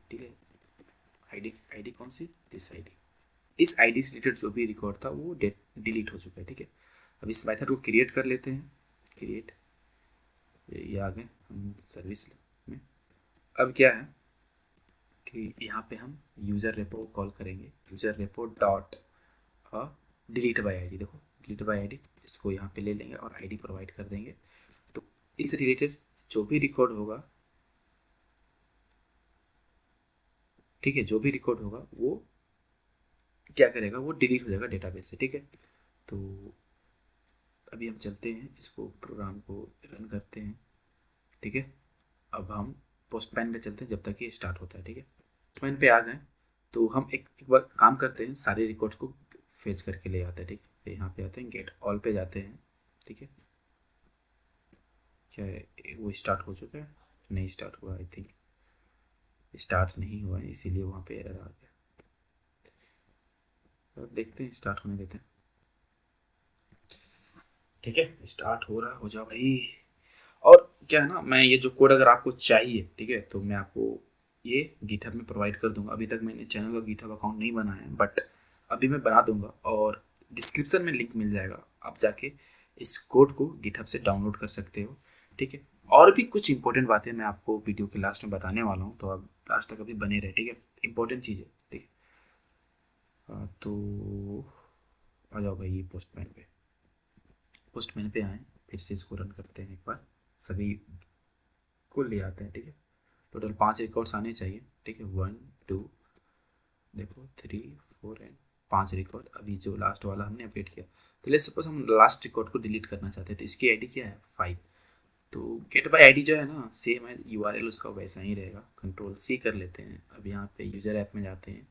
ठीक है, आईडी कौन सी, दिस आईडी। इस आईडी से रिलेटेड जो भी रिकॉर्ड था वो डिलीट हो चुका है। ठीक है, अब इस मेथड को क्रिएट कर लेते हैं, क्रिएट, ये आ गए हम सर्विस में। अब क्या है कि यहाँ पे हम यूज़र रेपो कॉल करेंगे, user repo dot delete bye ID. देखो डिलीट बाय आईडी, इसको यहाँ पे ले लेंगे और आईडी प्रोवाइड कर देंगे। तो इस रिलेटेड जो भी रिकॉर्ड होगा, ठीक है, जो भी रिकॉर्ड होगा वो क्या करेगा, वो डिलीट हो जाएगा डेटाबेस से। ठीक है, तो अभी हम चलते हैं, इसको प्रोग्राम को रन करते हैं। ठीक है, अब हम पोस्टमैन पे चलते हैं जब तक ये स्टार्ट होता है। ठीक है, पोस्टमैन पे आ गए तो हम एक बार काम करते हैं, सारे रिकॉर्ड्स को फेच करके ले आते हैं। ठीक है, तो यहाँ पे आते हैं, गेट ऑल पे जाते हैं। ठीक है, क्या है, वो स्टार्ट हो चुका है, नहीं स्टार्ट हुआ, आई थिंक स्टार्ट नहीं हुआ है, इसीलिए वहाँ पे एरर आ गया। अब देखते हैं, स्टार्ट होने देते हैं। ठीक है, स्टार्ट हो रहा, हो जाओ भाई। और क्या है ना, मैं ये जो कोड अगर आपको चाहिए, ठीक है, तो मैं आपको ये गिटहब में प्रोवाइड कर दूंगा। अभी तक मैंने चैनल का गिटहब अकाउंट नहीं बनाया है, बट अभी मैं बना दूंगा और डिस्क्रिप्शन में लिंक मिल जाएगा, आप जाके इस कोड को गिटहब से डाउनलोड कर सकते हो। ठीक है, और भी कुछ इंपॉर्टेंट बातें मैं आपको वीडियो के लास्ट में बताने वाला हूँ, तो आप लास्ट तक अभी बने रहे। ठीक है, इंपॉर्टेंट चीज़ है। ठीक है, तो आ जाओ भाई, ये पोस्टमैन पे आए, फिर से इसको रन करते हैं एक बार, सभी को ले आते हैं। ठीक है, टोटल 5 रिकॉर्ड्स आने चाहिए। ठीक है, 1 2 देखो 3 4 एंड 5 रिकॉर्ड, अभी जो लास्ट वाला हमने अपडेट किया। तो लेट्स सपोज हम लास्ट रिकॉर्ड को डिलीट करना चाहते हैं, तो इसकी आईडी क्या है, 5। तो गेट बाय आईडी जो है ना, सेम है, यूआरएल उसका वैसा ही रहेगा। कंट्रोल C कर लेते हैं। अब यहाँ पे यूज़र ऐप में जाते हैं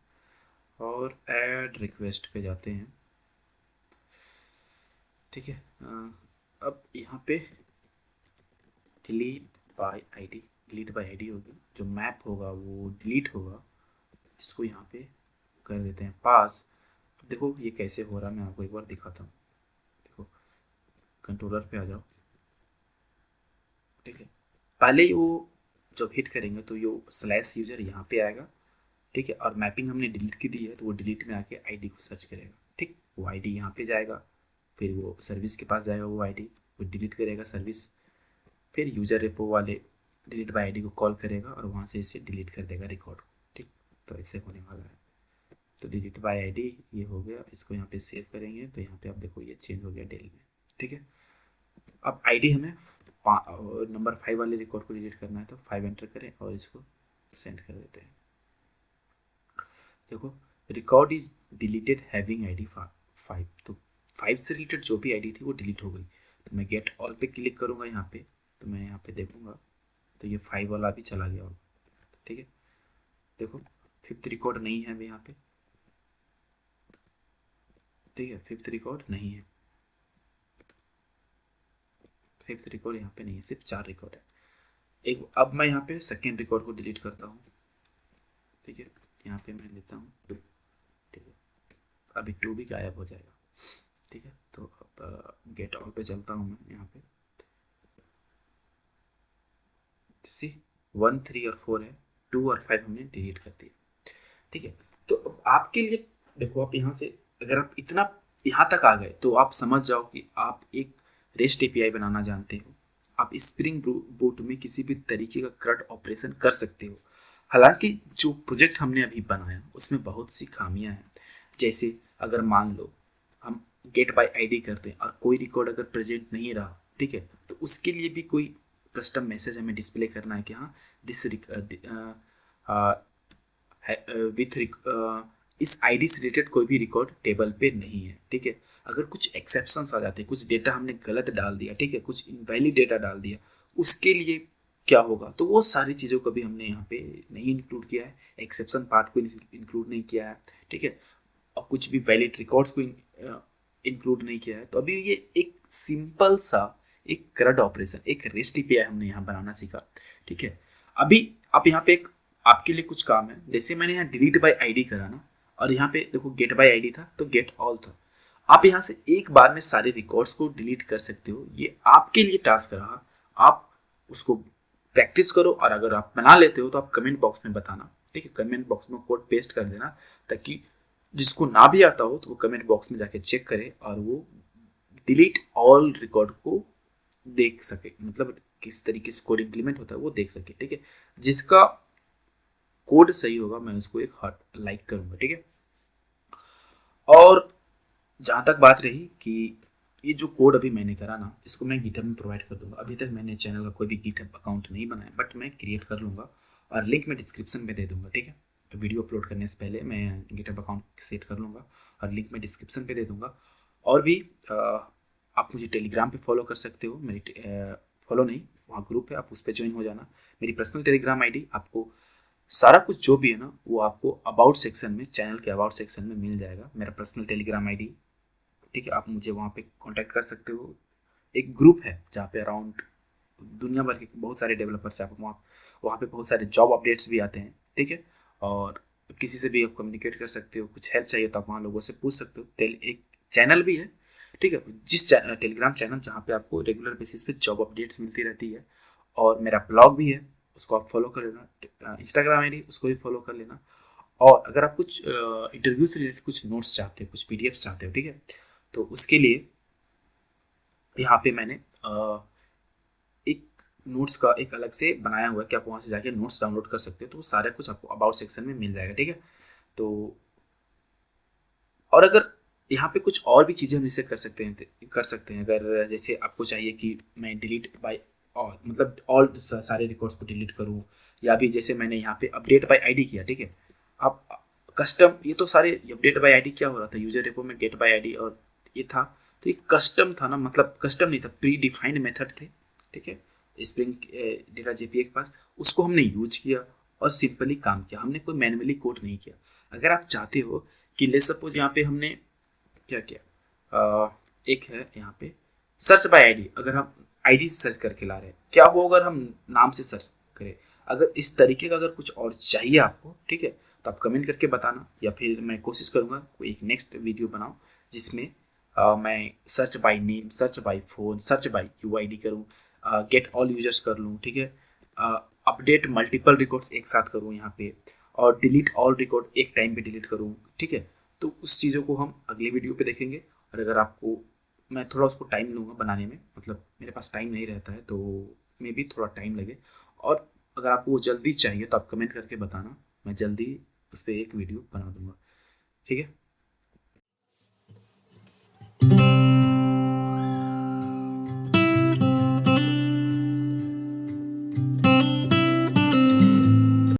और ऐड रिक्वेस्ट पे जाते हैं। ठीक है, अब यहाँ पे डिलीट बाय आईडी होगी, जो मैप होगा वो डिलीट होगा, इसको यहाँ पे कर देते हैं पास। देखो ये कैसे हो रहा है, मैं आपको एक बार दिखाता हूँ। देखो कंट्रोलर पे आ जाओ। ठीक है, पहले ही वो जब हिट करेंगे तो ये स्लैश यूजर यहाँ पे आएगा। ठीक है, और मैपिंग हमने डिलीट की दी है, तो वो डिलीट में आके आईडी को सर्च करेगा। ठीक, वो आईडी यहाँ पे जाएगा, फिर वो सर्विस के पास जाएगा, वो आईडी वो डिलीट करेगा सर्विस, फिर यूज़र रेपो वाले डिलीट बाय आईडी को कॉल करेगा और वहाँ से इसे डिलीट कर देगा रिकॉर्ड। ठीक, तो ऐसे होने वाला है। तो डिलीट बाय आईडी ये हो गया, इसको यहाँ पे सेव करेंगे तो यहाँ पे आप देखो ये चेंज हो गया डेल में। ठीक है, अब आईडी हमें नंबर 5 वाले रिकॉर्ड को डिलीट करना है, तो 5 एंटर करें और इसको सेंड कर देते हैं। देखो record is deleted having ID 5, तो 5 से रिलेटेड जो भी आईडी थी वो डिलीट हो गई। तो मैं गेट ऑल पे क्लिक करूँगा यहाँ पे, तो मैं यहाँ पे देखूँगा तो ये 5 वाला भी चला गया होगा। ठीक है, देखो 5th रिकॉर्ड नहीं है अभी यहाँ पे, ठीक है, फिफ्थ रिकॉर्ड नहीं है, फिफ्थ रिकॉर्ड यहाँ पे नहीं है, सिर्फ 4 रिकॉर्ड है। एक अब मैं यहाँ पे सेकेंड रिकॉर्ड को डिलीट करता हूँ। ठीक है, यहाँ पे मैं लेता हूँ 2। ठीक है, अभी 2 भी गायब हो जाएगा। ठीक है, तो अब गेट ऑल पे चलता हूँ मैं। यहाँ पे सी 1, 3 और 4 है, 2 और 5 हमने डिलीट कर दिया। ठीक है, तो अब आपके लिए देखो, आप यहाँ से अगर आप इतना यहाँ तक आ गए तो आप समझ जाओ कि आप एक रेस्ट एपीआई बनाना जानते हो। आप स्प्रिंग बूट में किसी भी तरीके का CRUD ऑपरेशन कर सकते हो। हालांकि जो प्रोजेक्ट हमने अभी बनाया उसमें बहुत सी खामियां हैं। जैसे अगर मान लो हम गेट बाय आईडी करते हैं और कोई रिकॉर्ड अगर प्रेजेंट नहीं रहा, ठीक है, तो उसके लिए भी कोई कस्टम मैसेज हमें डिस्प्ले करना है कि हाँ दिस विथ इस आईडी से रिलेटेड कोई भी रिकॉर्ड टेबल पे नहीं है। ठीक है, अगर कुछ एक्सेप्शंस आ जाते हैं, कुछ डेटा हमने गलत डाल दिया, ठीक है, कुछ इनवैलिड डेटा डाल दिया, उसके लिए क्या होगा, तो वो सारी चीज़ों को भी हमने यहाँ पे नहीं इंक्लूड किया है, एक्सेप्शन पार्ट को इंक्लूड नहीं किया है। ठीक है, और कुछ भी वैलिड रिकॉर्ड्स को इंक्लूड नहीं किया है। तो अभी ये एक सिंपल सा एक CRUD ऑपरेशन, एक रेस्ट एपीआई हमने यहाँ बनाना सीखा। ठीक है, अभी आप यहाँ पे एक आपके लिए कुछ काम है। जैसे मैंने यहाँ डिलीट बाय आईडी करा ना, और यहाँ पे देखो गेट बाय आईडी था तो गेट ऑल था। आप यहाँ से एक बार में सारे रिकॉर्ड्स को डिलीट कर सकते हो। ये आपके लिए टास्क रहा, आप उसको प्रैक्टिस करो, और अगर आप बना लेते हो तो आप कमेंट बॉक्स में बताना। ठीक है, कमेंट बॉक्स में कोड पेस्ट कर देना, ताकि जिसको ना भी आता हो तो वो कमेंट बॉक्स में जाके चेक करे और वो डिलीट ऑल रिकॉर्ड को देख सके, मतलब किस तरीके से कोड इंप्लीमेंट होता है वो देख सके। ठीक है, जिसका कोड सही होगा मैं उसको एक हार्ट लाइक करूंगा। ठीक है, और जहाँ तक बात रही कि ये जो कोड अभी मैंने करा ना, इसको मैं गिटहब में प्रोवाइड कर दूंगा। अभी तक मैंने चैनल का कोई भी गिटहब अकाउंट नहीं बनाया, बट मैं क्रिएट कर लूँगा और लिंक मैं डिस्क्रिप्शन में दे दूंगा। ठीक है, वीडियो अपलोड करने से पहले मैं गिटहब अकाउंट सेट कर लूँगा और लिंक मैं डिस्क्रिप्शन पे दे दूँगा। और भी आप मुझे टेलीग्राम पे फॉलो कर सकते हो। मेरी फॉलो नहीं, वहाँ ग्रुप है, आप उस पर ज्वाइन हो जाना। मेरी पर्सनल टेलीग्राम आईडी, आपको सारा कुछ जो भी है ना वो आपको अबाउट सेक्शन में, चैनल के अबाउट सेक्शन में मिल जाएगा, मेरा पर्सनल टेलीग्राम आईडी। ठीक है, आप मुझे वहाँ पे कांटेक्ट कर सकते हो। एक ग्रुप है जहाँ पे अराउंड दुनिया भर के बहुत सारे डेवलपर्स हैं। आप वहाँ पे बहुत सारे जॉब अपडेट्स भी आते हैं। ठीक है, और किसी से भी आप कम्युनिकेट कर सकते हो, कुछ हेल्प चाहिए तो आप वहाँ लोगों से पूछ सकते हो। एक चैनल भी है, ठीक है, जिस टेलीग्राम चैनल जहाँ पे आपको रेगुलर बेसिस पे जॉब अपडेट्स मिलती रहती है। और मेरा ब्लॉग भी है, उसको आप फॉलो कर लेना। इंस्टाग्राम आईडी उसको भी फॉलो कर लेना। और अगर आप कुछ इंटरव्यू से रिलेटेड कुछ नोट्स चाहते हो, कुछ पीडीएफ चाहते हो, ठीक है, तो उसके लिए यहाँ पे मैंने एक नोट्स का एक अलग से बनाया हुआ है कि आप वहाँ से जाके नोट्स डाउनलोड कर सकते हो। तो वो सारा कुछ आपको अबाउट सेक्शन में मिल जाएगा। ठीक है, तो और अगर यहाँ पे कुछ और भी चीज़ें हम जैसे कर सकते हैं। अगर जैसे आपको चाहिए कि मैं डिलीट बाय ऑल, मतलब ऑल सारे रिकॉर्ड्स को डिलीट करूँ, या भी जैसे मैंने यहाँ पे अपडेट बाय आईडी किया। ठीक है, आप कस्टम, ये तो सारे अपडेट बाय आईडी क्या हो रहा था, यूजर रेपो में गेट बाय आईडी और ये था, तो ये कस्टम था ना, मतलब कस्टम नहीं था, प्री डिफाइंड मेथड थे। ठीक है, स्प्रिंग डेटा जेपीए के पास, उसको हमने यूज किया और सिंपली काम किया, हमने कोई मैनुअली कोड नहीं किया। अगर आप चाहते हो कि ले सपोज यहाँ पे हमने क्या किया, एक है यहाँ पे सर्च बाय आईडी, अगर हम आईडी से सर्च करके ला रहे हैं, क्या हो अगर हम नाम से सर्च करें। अगर इस तरीके का अगर कुछ और चाहिए आपको, ठीक है, तो आप कमेंट करके बताना, या फिर मैं कोशिश करूँगा कोई एक नेक्स्ट वीडियो बनाऊँ जिसमें मैं search by name, search by phone, search by UID करूँ, गेट ऑल यूजर्स कर लूँ। ठीक है, अपडेट मल्टीपल रिकॉर्ड्स एक साथ करूँ यहाँ पे, और डिलीट ऑल रिकॉर्ड एक टाइम पे डिलीट करूँ। ठीक है, तो उस चीज़ों को हम अगले वीडियो पे देखेंगे। और अगर आपको, मैं थोड़ा उसको टाइम लूँगा बनाने में, मतलब मेरे पास टाइम नहीं रहता है तो मे भी थोड़ा टाइम लगे। और अगर आपको वो जल्दी चाहिए तो आप कमेंट करके बताना, मैं जल्दी उस पर एक वीडियो बना दूँगा। ठीक है।